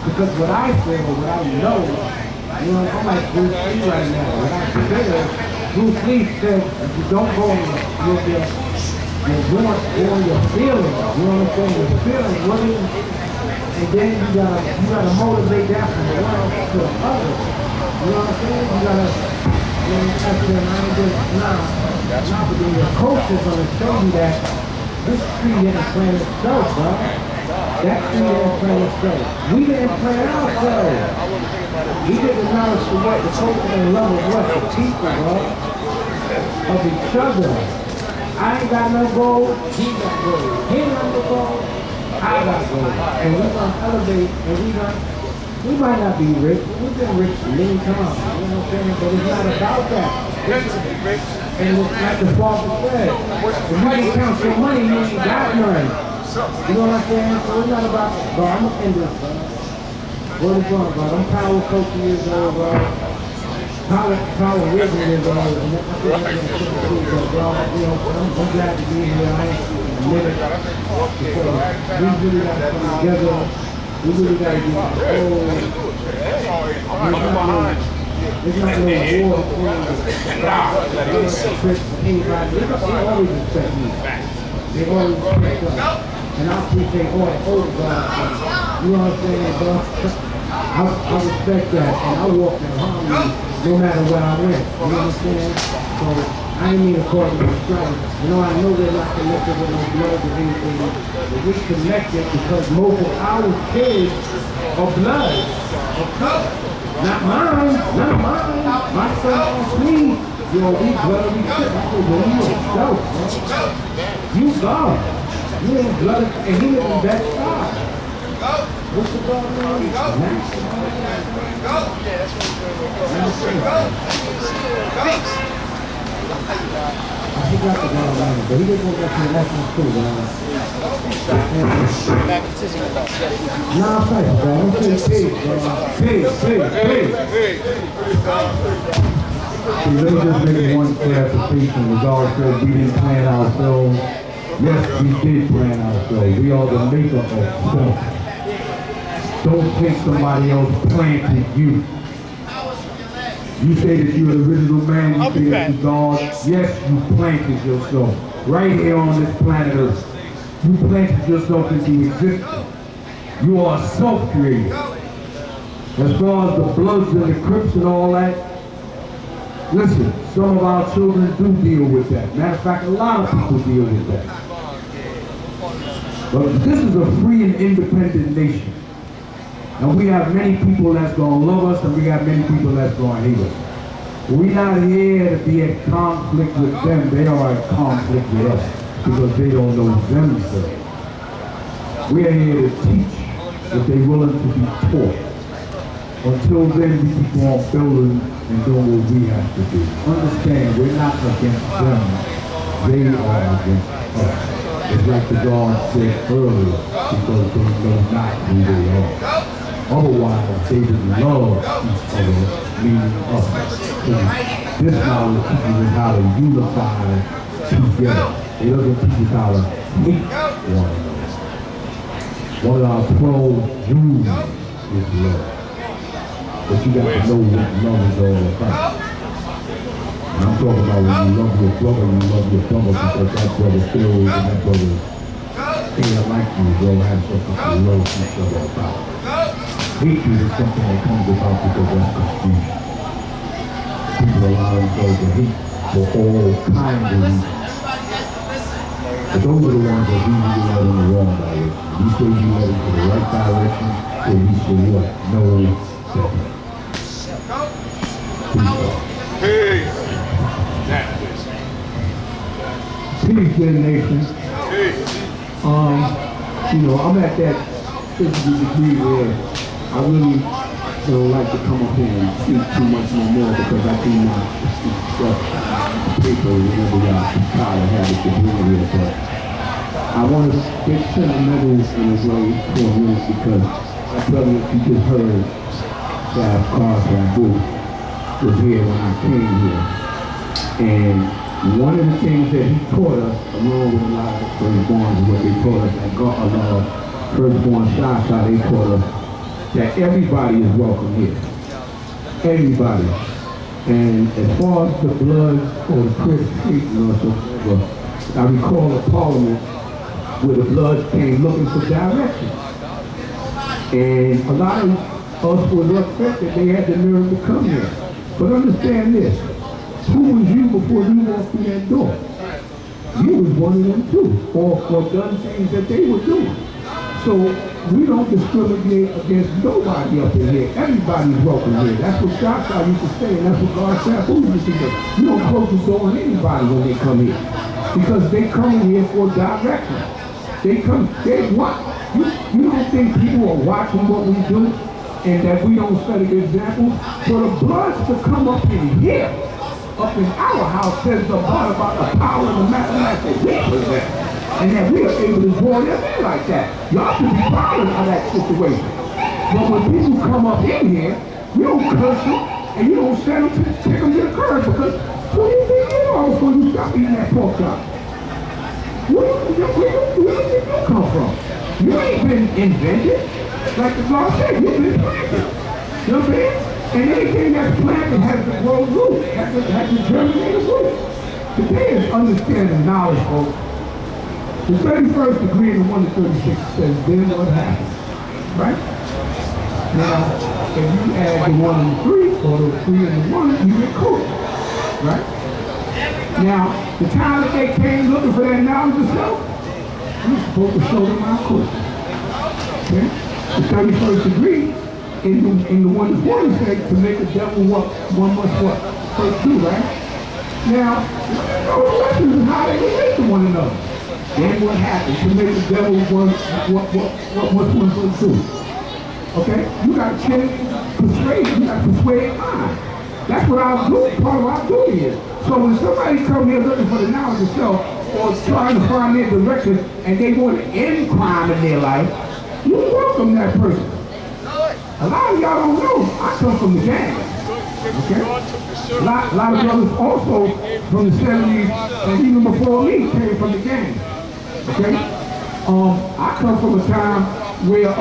Because what I feel, what I know, you know, I'm like Bruce Lee right now. What I feel, Bruce Lee said, if you don't go with your feelings, you know what I'm saying? Your feelings, what is, and then you gotta motivate that from the one to the other. You know what I'm saying? You gotta, but then your coach is gonna show you that this tree didn't plant itself, bro. That tree didn't plant itself. We didn't plant ourselves. We didn't knowledge for what the coach and love of what the people, bro, of each other. I ain't got no gold, he got gold. He ain't got no gold, I got gold. And we're gonna elevate, and we might not be rich. We've been rich many times, you know what I'm saying? But it's not about that. And it's like the father said, if you can count your money, you ain't got none. You know what I'm saying? So it's not about, bro, I'm gonna end this, bro. What is wrong, bro? I'm power coaching years old, bro. Power wisdom years old. And I think I'm gonna put the truth, bro. You know, I'm glad to be here. I ain't admit it. We really gotta come together. We really gotta be whole. It's not no war for anybody. They always respect me. They always respect us. And I appreciate all the old guys. You know what I'm saying, bro? I respect that. And I walk in harmony no matter where I went. You understand? So I didn't mean to call it a strike. You know, I know they're not connected with no blood or anything, but we connected because most of our kids are blood, are color. Not mine, none of mine. My son asked me, yo, we blood, we shit. I said, well, you yourself, man. You God. You ain't blood, and he live in that side. What's the God name? I forgot the God name, but he didn't go back to the national school. Nah, I'm saying, bro. I'm saying pig. See, let me just make one clarification. The God said we didn't plan ourselves. Yes, we did plan ourselves. We are the maker of self. Don't take somebody else planted you. You say that you're the original man, you say that you're God. Yes, you planted yourself right here on this planet Earth. You planted yourself into existence. You are self-created. As far as the Bloods and the Crips and all that, listen, some of our children do deal with that. Matter of fact, a lot of people deal with that. But this is a free and independent nation. And we have many people that's going to love us, and we got many people that's going to hate us. We're not here to be in conflict with them. They are in conflict with us because they don't know themselves. We are here to teach what they're willing to be taught. Until then, we keep on building and doing what we have to do. Understand, we're not against them. They are against us. It's like the God said earlier, because they know not who they are. Otherwise, they would love each other, meaning us. So this knowledge teaches us how to unify together. It doesn't teach us how to hate one another. One of our 12 rules is love. But you got to know what love is all about. And I'm talking about when you love your brother, you love your brother because that brother feels and that brother ain't like you, bro, have something to love each other about. Hatred is something that comes about because that's confusion. People allow themselves to hate for all kinds of reasons. But those are the ones that usually led in the wrong direction. You say you led into the right direction, or you say what? No second. Peace. Peace, good nation. Peace. You know, I'm at that 50 degree where I really don't like to come up here and speak too much no more because I do not speak stuff paper whenever y'all tired of having to do it. But I want to get sentimental in a way for a minute because I tell you, if you just heard that Carson was here when I came here. And one of the things that he taught us, along with a lot of the firstborns, what they taught us at Firstborn Shasha, they taught us that everybody is welcome here. Everybody. And as far as the Bloods or the Crips speaking or so, I recall a parliament where the Bloods came looking for direction. And a lot of us were upset that they had the nerve to come here. But understand this, who was you before you walked through that door? You was one of them too, or done things that they were doing. So we don't discriminate against nobody up in here. Everybody's welcome here. That's what Joshua used to say, and that's what God said. Used to say. You don't close the door on anybody when they come here. Because they come here for direction. They what? You don't think people are watching what we do and that we don't set an example? For the Bloods to come up in here, up in our house, says the blood about the power and the mathematics that we possess. And that we are able to draw them in like that. Y'all should be proud of that situation. But when people come up in here, you don't curse them and you don't send them to take them to the curb because who do you think you are before you stop eating that pork chop? Where do you think you come from? You ain't been invented. Like the law said, you've been planted. You know what I'm saying? And anything that's planted has to grow root, has to germinate a root. Today is understanding knowledge, folks. The 31st degree and the 1 to 36 says, then what happens? Right? Now, if you add the 1 and the 3, or the 3 and the 1, you get caught. Right? Now, the time that they came looking for that knowledge of self, you're supposed to show them our course. Okay? The 31st degree in the 140 says to make the devil what one must what? First do, right? Now, those lessons is how they relate to one another. Then what happens to make the devil what one supposed to do? Okay? You got to change persuasion, you got to persuade mind. That's what I'll do, part of what I do is. So when somebody comes here looking for the knowledge of self or trying to find their direction and they want to end crime in their life, you welcome that person. A lot of y'all don't know, I come from the gang. Okay? A lot of brothers also from the 70s and even before me came from the gang. Okay? I come from a time where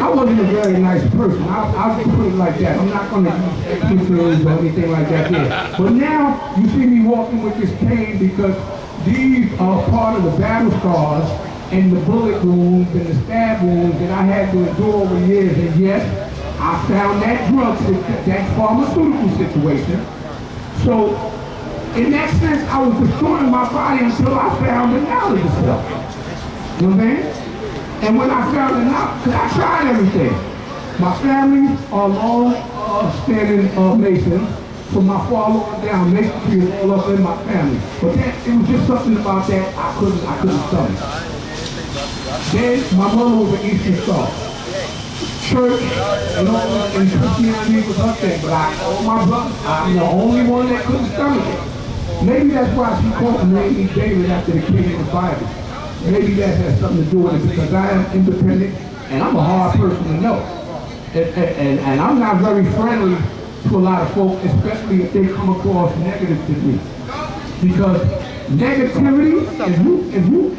I wasn't a very nice person. I'll put it like that. I'm not going to use pictures or anything like that there. But now you see me walking with this cane because these are part of the battle scars and the bullet wounds and the stab wounds that I had to endure over years. And yes, I found that that pharmaceutical situation. So in that sense, I was destroying my body until I found the knowledge of self. You know what I'm saying? And when I found it out, because I tried everything. My family are long-standing Masons, from my father on down, Masonry is all up in my family. But it was just something about that I couldn't stomach. Then my mother was an Eastern Star. Church and Christianity was her thing, but all my brothers, I'm the only one that couldn't stomach it. Maybe that's why she called me David after the king of the Bible. Maybe that has something to do with it because I am independent and I'm a hard person to know. And I'm not very friendly to a lot of folks, especially if they come across negative to me. Because negativity, if you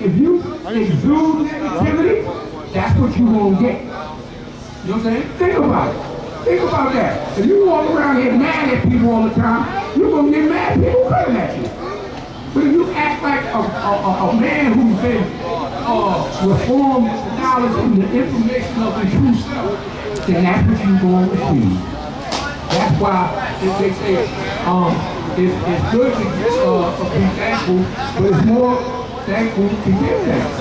exude negativity, that's what you're going to get. You know what I'm saying? Think about it. Think about that. If you walk around here mad at people all the time, you're going to get mad people coming at you. But if you act like a man who's been reformed with the knowledge and the information of the true self, then that's what you're going to receive. That's why they say it's good to be thankful, but it's more thankful to give thanks.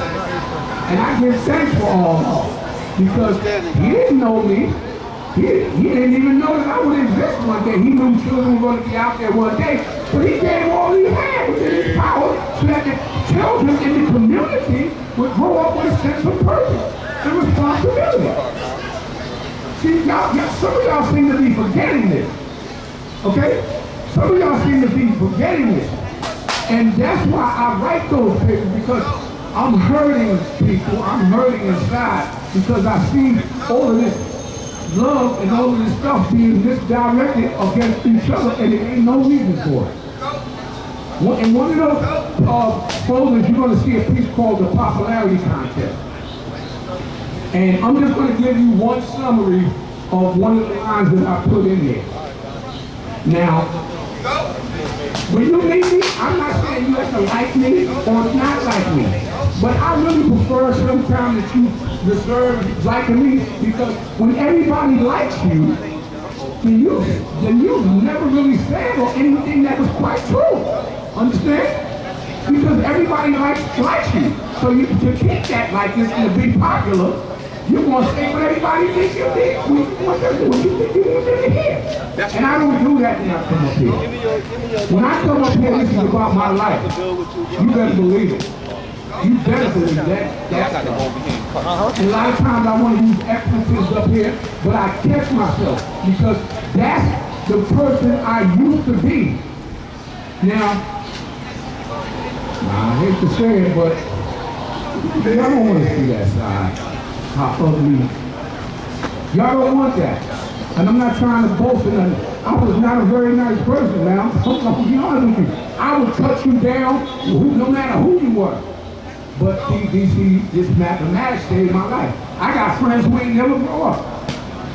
And I give thanks for all because he didn't know me. He didn't even know that I would exist one day. He knew children were going to be out there one day, but he gave all he had within his power so that the children in the community would grow up with a sense of purpose and responsibility. See, some of y'all seem to be forgetting this, okay? Some of y'all seem to be forgetting this. And that's why I write those papers, because I'm hurting people, I'm hurting inside, because I see all of this love and all of this stuff being misdirected against each other, and there ain't no reason for it. In one of those folders, you're going to see a piece called the Popularity Contest. And I'm just going to give you one summary of one of the lines that I put in there. Now, when you meet me, I'm not saying you have to like me or not like me. But I really prefer sometimes that you deserve liking me, because when everybody likes you, then you never really said or anything that was quite true. Understand? Because everybody likes you. So to keep that likeness and to be popular, you want to say what everybody thinks you did. What you think you want to hear. And I don't do that when I come up here. When I come up here, this is about my life. You better believe it. You better believe that. That's a lot of times I want to use expletives up here, but I catch myself because that's the person I used to be. Now, I hate to say it, but y'all don't want to see that side. How ugly. Y'all don't want that. And I'm not trying to boast in nothing. I was not a very nice person, man. I'm going to be honest with you. I would cut you down no matter who you were. But this mathematics saved my life. I got friends who ain't never grow up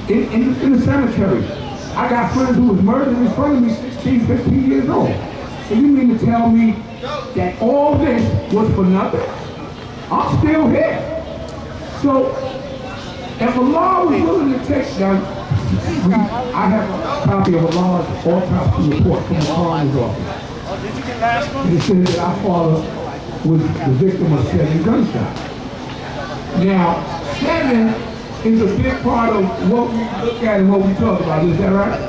in the cemetery. I got friends who was murdered in front of me 16, 15 years old. So you mean to tell me that all this was for nothing? I'm still here. So if Allah was willing to take down I have a copy of a large autopsy report from the coroner's office. And it says that our father was the victim of 7 gunshots. Now, 7 is a big part of what we look at and what we talk about. Is that right?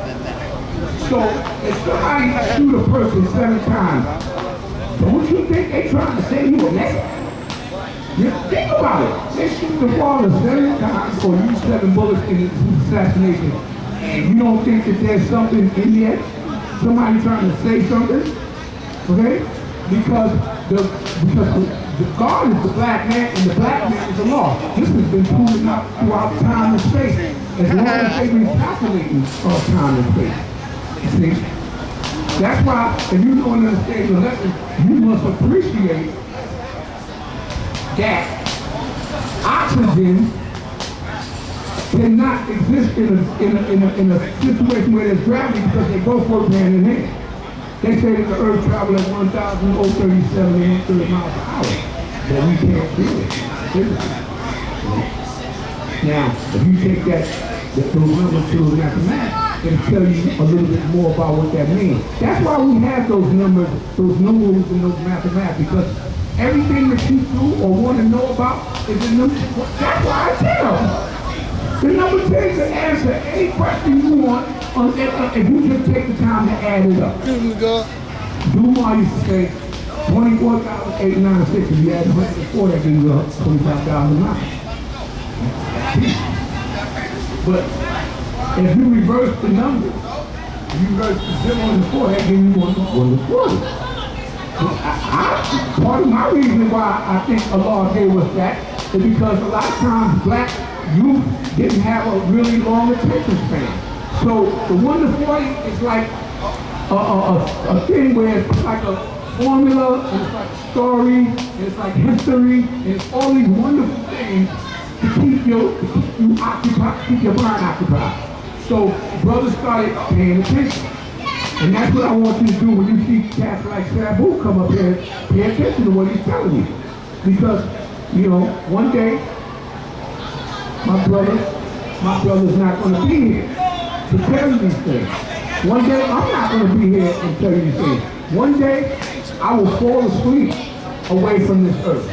So, if somebody shoot a person 7 times, don't you think they trying to say you a man? You think about it. They shoot the father 7 times or use 7 bullets in his assassination. And you don't think that there's something in there? Somebody trying to say something? Okay? Because the God is the black man and the black man is the law. This has been proven out throughout time and space. As long as they've been calculating time and space. You see? That's why if you don't understand the lesson, you must appreciate that oxygen cannot exist in a situation where there's gravity because they both work hand in hand. They say that the earth travels at 1,037 and 1/3 miles per hour, but we can't do it. Now, if you take those numbers to the mathematics, it'll tell you a little bit more about what that means. That's why we have those numbers, those numerals and those mathematics, because everything that you do or want to know about is in them. That's why I tell you. The number 10 can answer any question you want if you just take the time to add it up. Dumar used to say 24,896. If you add 104, that gives you 25,009. But if you reverse the numbers, if you reverse the 0 and the 4, that gives you 140. Part of my reason why I think Allah gave us that is because a lot of times black youth didn't have a really long attention span. So the 1 to 40 is like a thing where it's like a formula, and it's like a story, and it's like history, and it's all these wonderful things to keep you occupied, keep your mind occupied. So brothers started paying attention. And that's what I want you to do when you see cats like Sabu come up here, pay attention to what he's telling you. Because, you know, one day, my brother's not going to be here to tell you these things. One day, I'm not going to be here and tell you these things. One day, I will fall asleep away from this earth.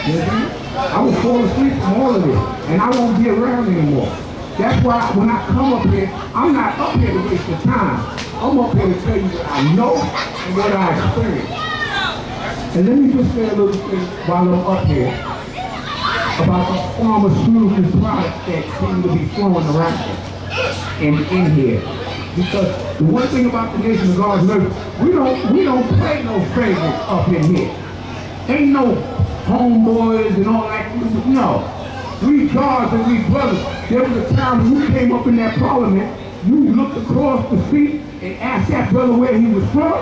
You know? I will fall asleep from all of this, and I won't be around anymore. That's why when I come up here, I'm not up here to waste your time. I'm up here to tell you what I know and what I experience. And let me just say a little thing while I'm up here about the pharmaceutical products that seem to be flowing around in here. Because the one thing about the Nation of God's Mercy, we don't play no favorites up in here. Ain't no homeboys and all that. No. We gods and we brothers. There was a time when you came up in that parliament, you looked across the street and asked that brother where he was from.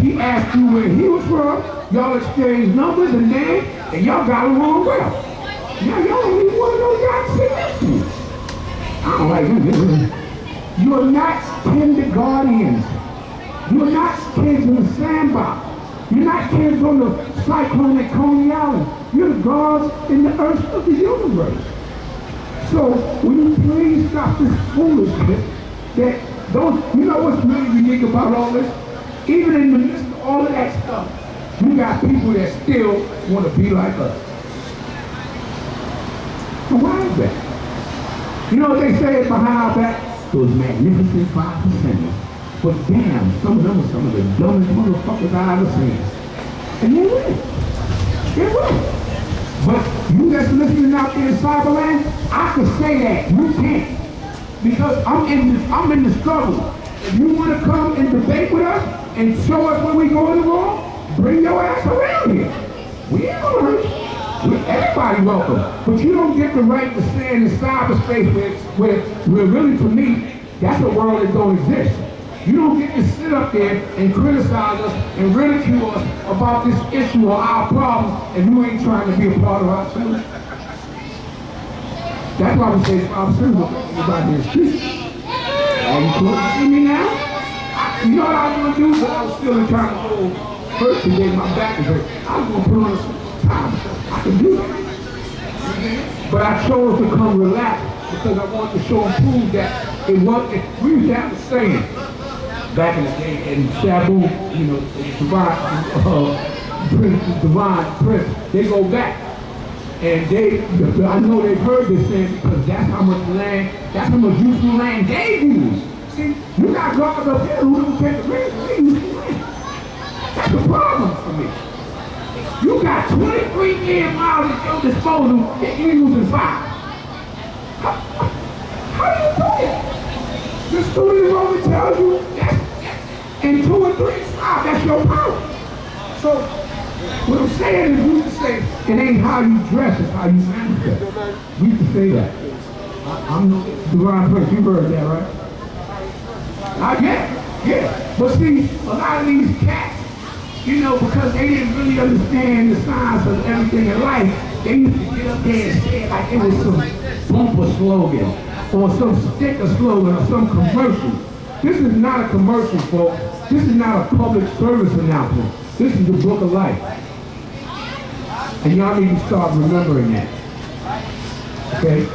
He asked you where he was from. Y'all exchanged numbers and names, and y'all got along well. Now y'all don't even want to know y'all sit next to you. I don't like you. You are not kindergartens. You are not kids in the sandbox. You're not kids on the cyclone at Coney Island. You're the gods in the earth of the universe. So, will you please stop this foolishness that those, you know what's really unique about all this? Even in the midst of all of that stuff, you got people that still want to be like us. So why is that? You know what they say behind our back? Those magnificent 5%ers. But damn, some of them are some of the dumbest motherfuckers I ever seen. And they will. They will. But you that's listening out there in Cyberland, I can say that. You can't. Because I'm in the struggle. If you want to come and debate with us and show us where we going wrong, bring your ass around here. We ain't gonna hurt you. Everybody welcome. But you don't get the right to stand in cyberspace where really, for me, that's a world that don't exist. You don't get to sit up there and criticize us and ridicule us about this issue or our problems and you ain't trying to be a part of our solution. That's why we say it's our solution about this street. Are you close to see me now? You know what I was going to do? But I was still trying to go first today. My back is hurt. I was going to put on some time. I can do it. But I chose to come relax because I wanted to show and prove that it wasn't. We used to have the saying back in the day, and Shabu, you know, Divine Prince, they go back. And I know they've heard this saying because that's how much land, that's how much useful land they use. See, you got guards up there who don't take the risk, useful land. That's a problem for me. You got 23 million miles at your disposal, and you're using 5. How do you do it? The student only tells you that in 2 and 3 is 5, that's your power. So, what I'm saying is, we used to say, it ain't how you dress, it's how you manifest. We used to say that. I'm Divine Prince, you heard that, right? Yeah. But see, a lot of these cats, you know, because they didn't really understand the science of everything in life, they used to get up there and say it like it was some bumper slogan, or some sticker slogan, or some commercial. This is not a commercial, folks. This is not a public service announcement. This is the book of life. And y'all need to start remembering that. Okay?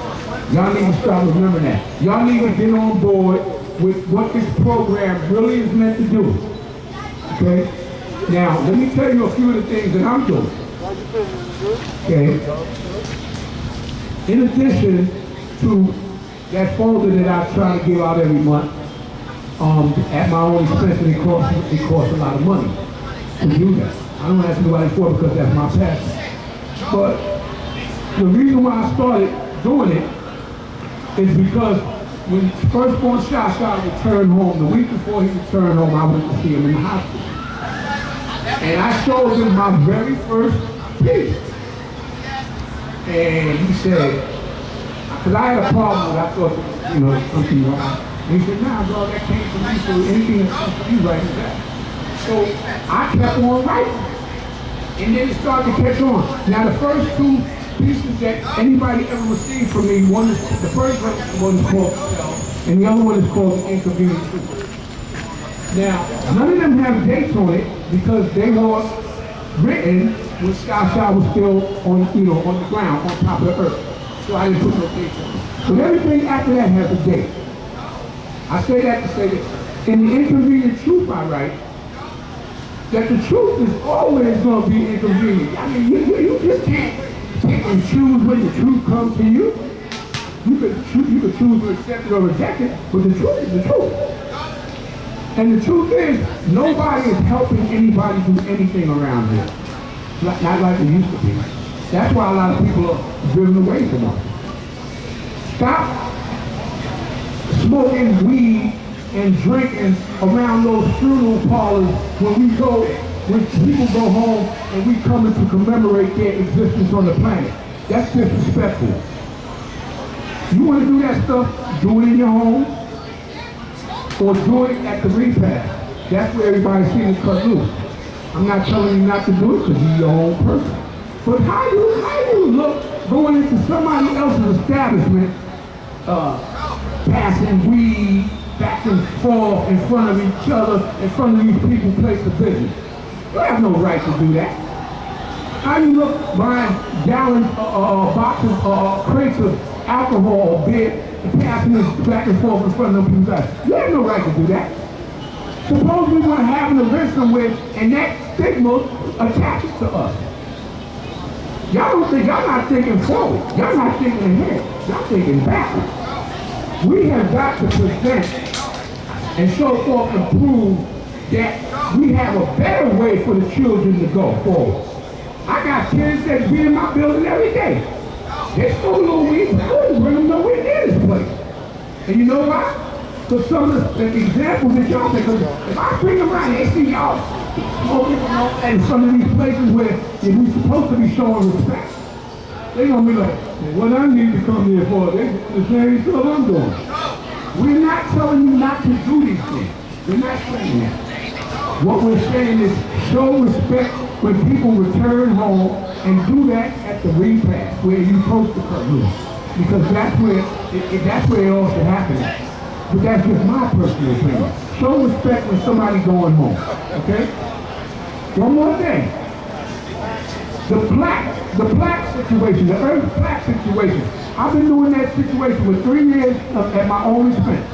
Y'all need to start remembering that. Y'all need to get on board with what this program really is meant to do. Okay? Now, let me tell you a few of the things that I'm doing. Okay? In addition to that folder that I try to give out every month, at my own expense, and it costs a lot of money to do that. I don't ask nobody for it because that's my passion. But the reason why I started doing it is because when firstborn Shasha returned home, the week before he returned home, I went to see him in the hospital. And I showed him my very first piece. And he said, because I had a problem with it, I thought, you know, something wrong. And he said, nah, bro, that came from me, so anything that comes from you right is that. So I kept on writing. And then it started to catch on. Now the first 2 pieces that anybody ever received from me, the first one is called and the other one is called The Inconvenient Truth. Now, none of them have dates on it because they were written when Sky was still on, on the ground, on top of the earth. So I didn't put no dates on it. But everything after that has a date. I say that to say that in The Inconvenient Truth I write, that the truth is always going to be inconvenient. I mean, you just can't pick and choose when the truth comes to you. You could choose to accept it or reject it, but the truth is the truth. And the truth is, nobody is helping anybody do anything around here. Not like it used to be. That's why a lot of people are driven away from us. Stop smoking weed and drinking around those funeral parlors when people go home and we come in to commemorate their existence on the planet. That's disrespectful. You want to do that stuff, do it in your home, or do it at the repast. That's where everybody's seeing it cut loose. I'm not telling you not to do it because you're your own person. But how do you look going into somebody else's establishment, passing weed, back and forth in front of each other, in front of these people place of business? You have no right to do that. How you look buying gallons, boxes, crates of alcohol or beer and passing this back and forth in front of them people's eyes? You have no right to do that. Suppose we want to have an event somewhere and that stigma attaches to us. Y'all not thinking forward. Y'all not thinking ahead. Y'all thinking backwards. We have got to present and show forth and prove that we have a better way for the children to go forward. I got kids that be in my building every day. They smoke a little weed, but I wouldn't bring them nowhere near this place. And you know why? Because some of the examples that y'all think, if I bring them around, they see y'all smoking and some of these places where we're supposed to be showing respect. They're going to be like, what I need to come here for, they the same stuff I'm doing. We're not telling you not to do these things. We're not saying that. What we're saying is show respect when people return home and do that at the repast where you're supposed to cut loose. Because that's where it all should happen. But that's just my personal opinion. Show respect when somebody's going home. Okay? One more thing. The black situation, the earth black situation, I've been doing that situation for 3 years at my own expense.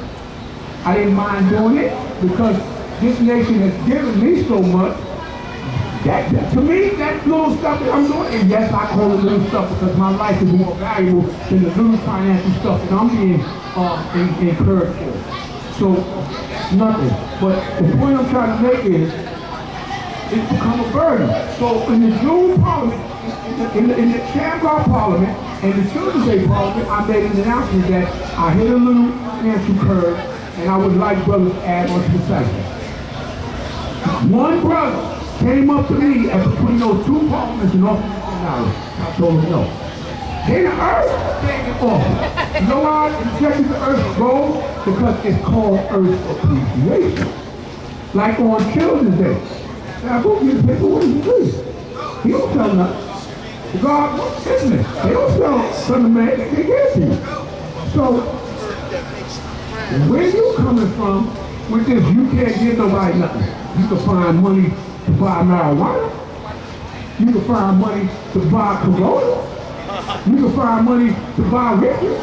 I didn't mind doing it because this nation has given me so much. To me, that little stuff that I'm doing, and yes, I call it little stuff because my life is more valuable than the little financial stuff that I'm being encouraged for. So, nothing. But the point I'm trying to make is, it's become a burden. So in the June Parliament, in the Chamber Parliament and the Children's Day Parliament, I made an announcement that I hit a little financial curve and I would like brothers to add on to the cycle. One brother came up to me at between those two parliaments and offered me $10. I told him no. Then the earth came off. You know why I rejected the earth gold? Because it's called earth appreciation. Like on Children's Day. Now go get the paper, what does he do? He don't sell nothing. God, what's business? They don't sell something man, they give it to you. So, where you coming from with this, you can't give nobody nothing. You can find money to buy marijuana. You can find money to buy Corona. You can find money to buy riches.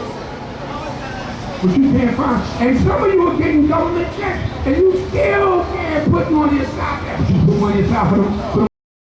But you can't find, and some of you are getting government checks, and you still can't put money aside. But you put money aside for them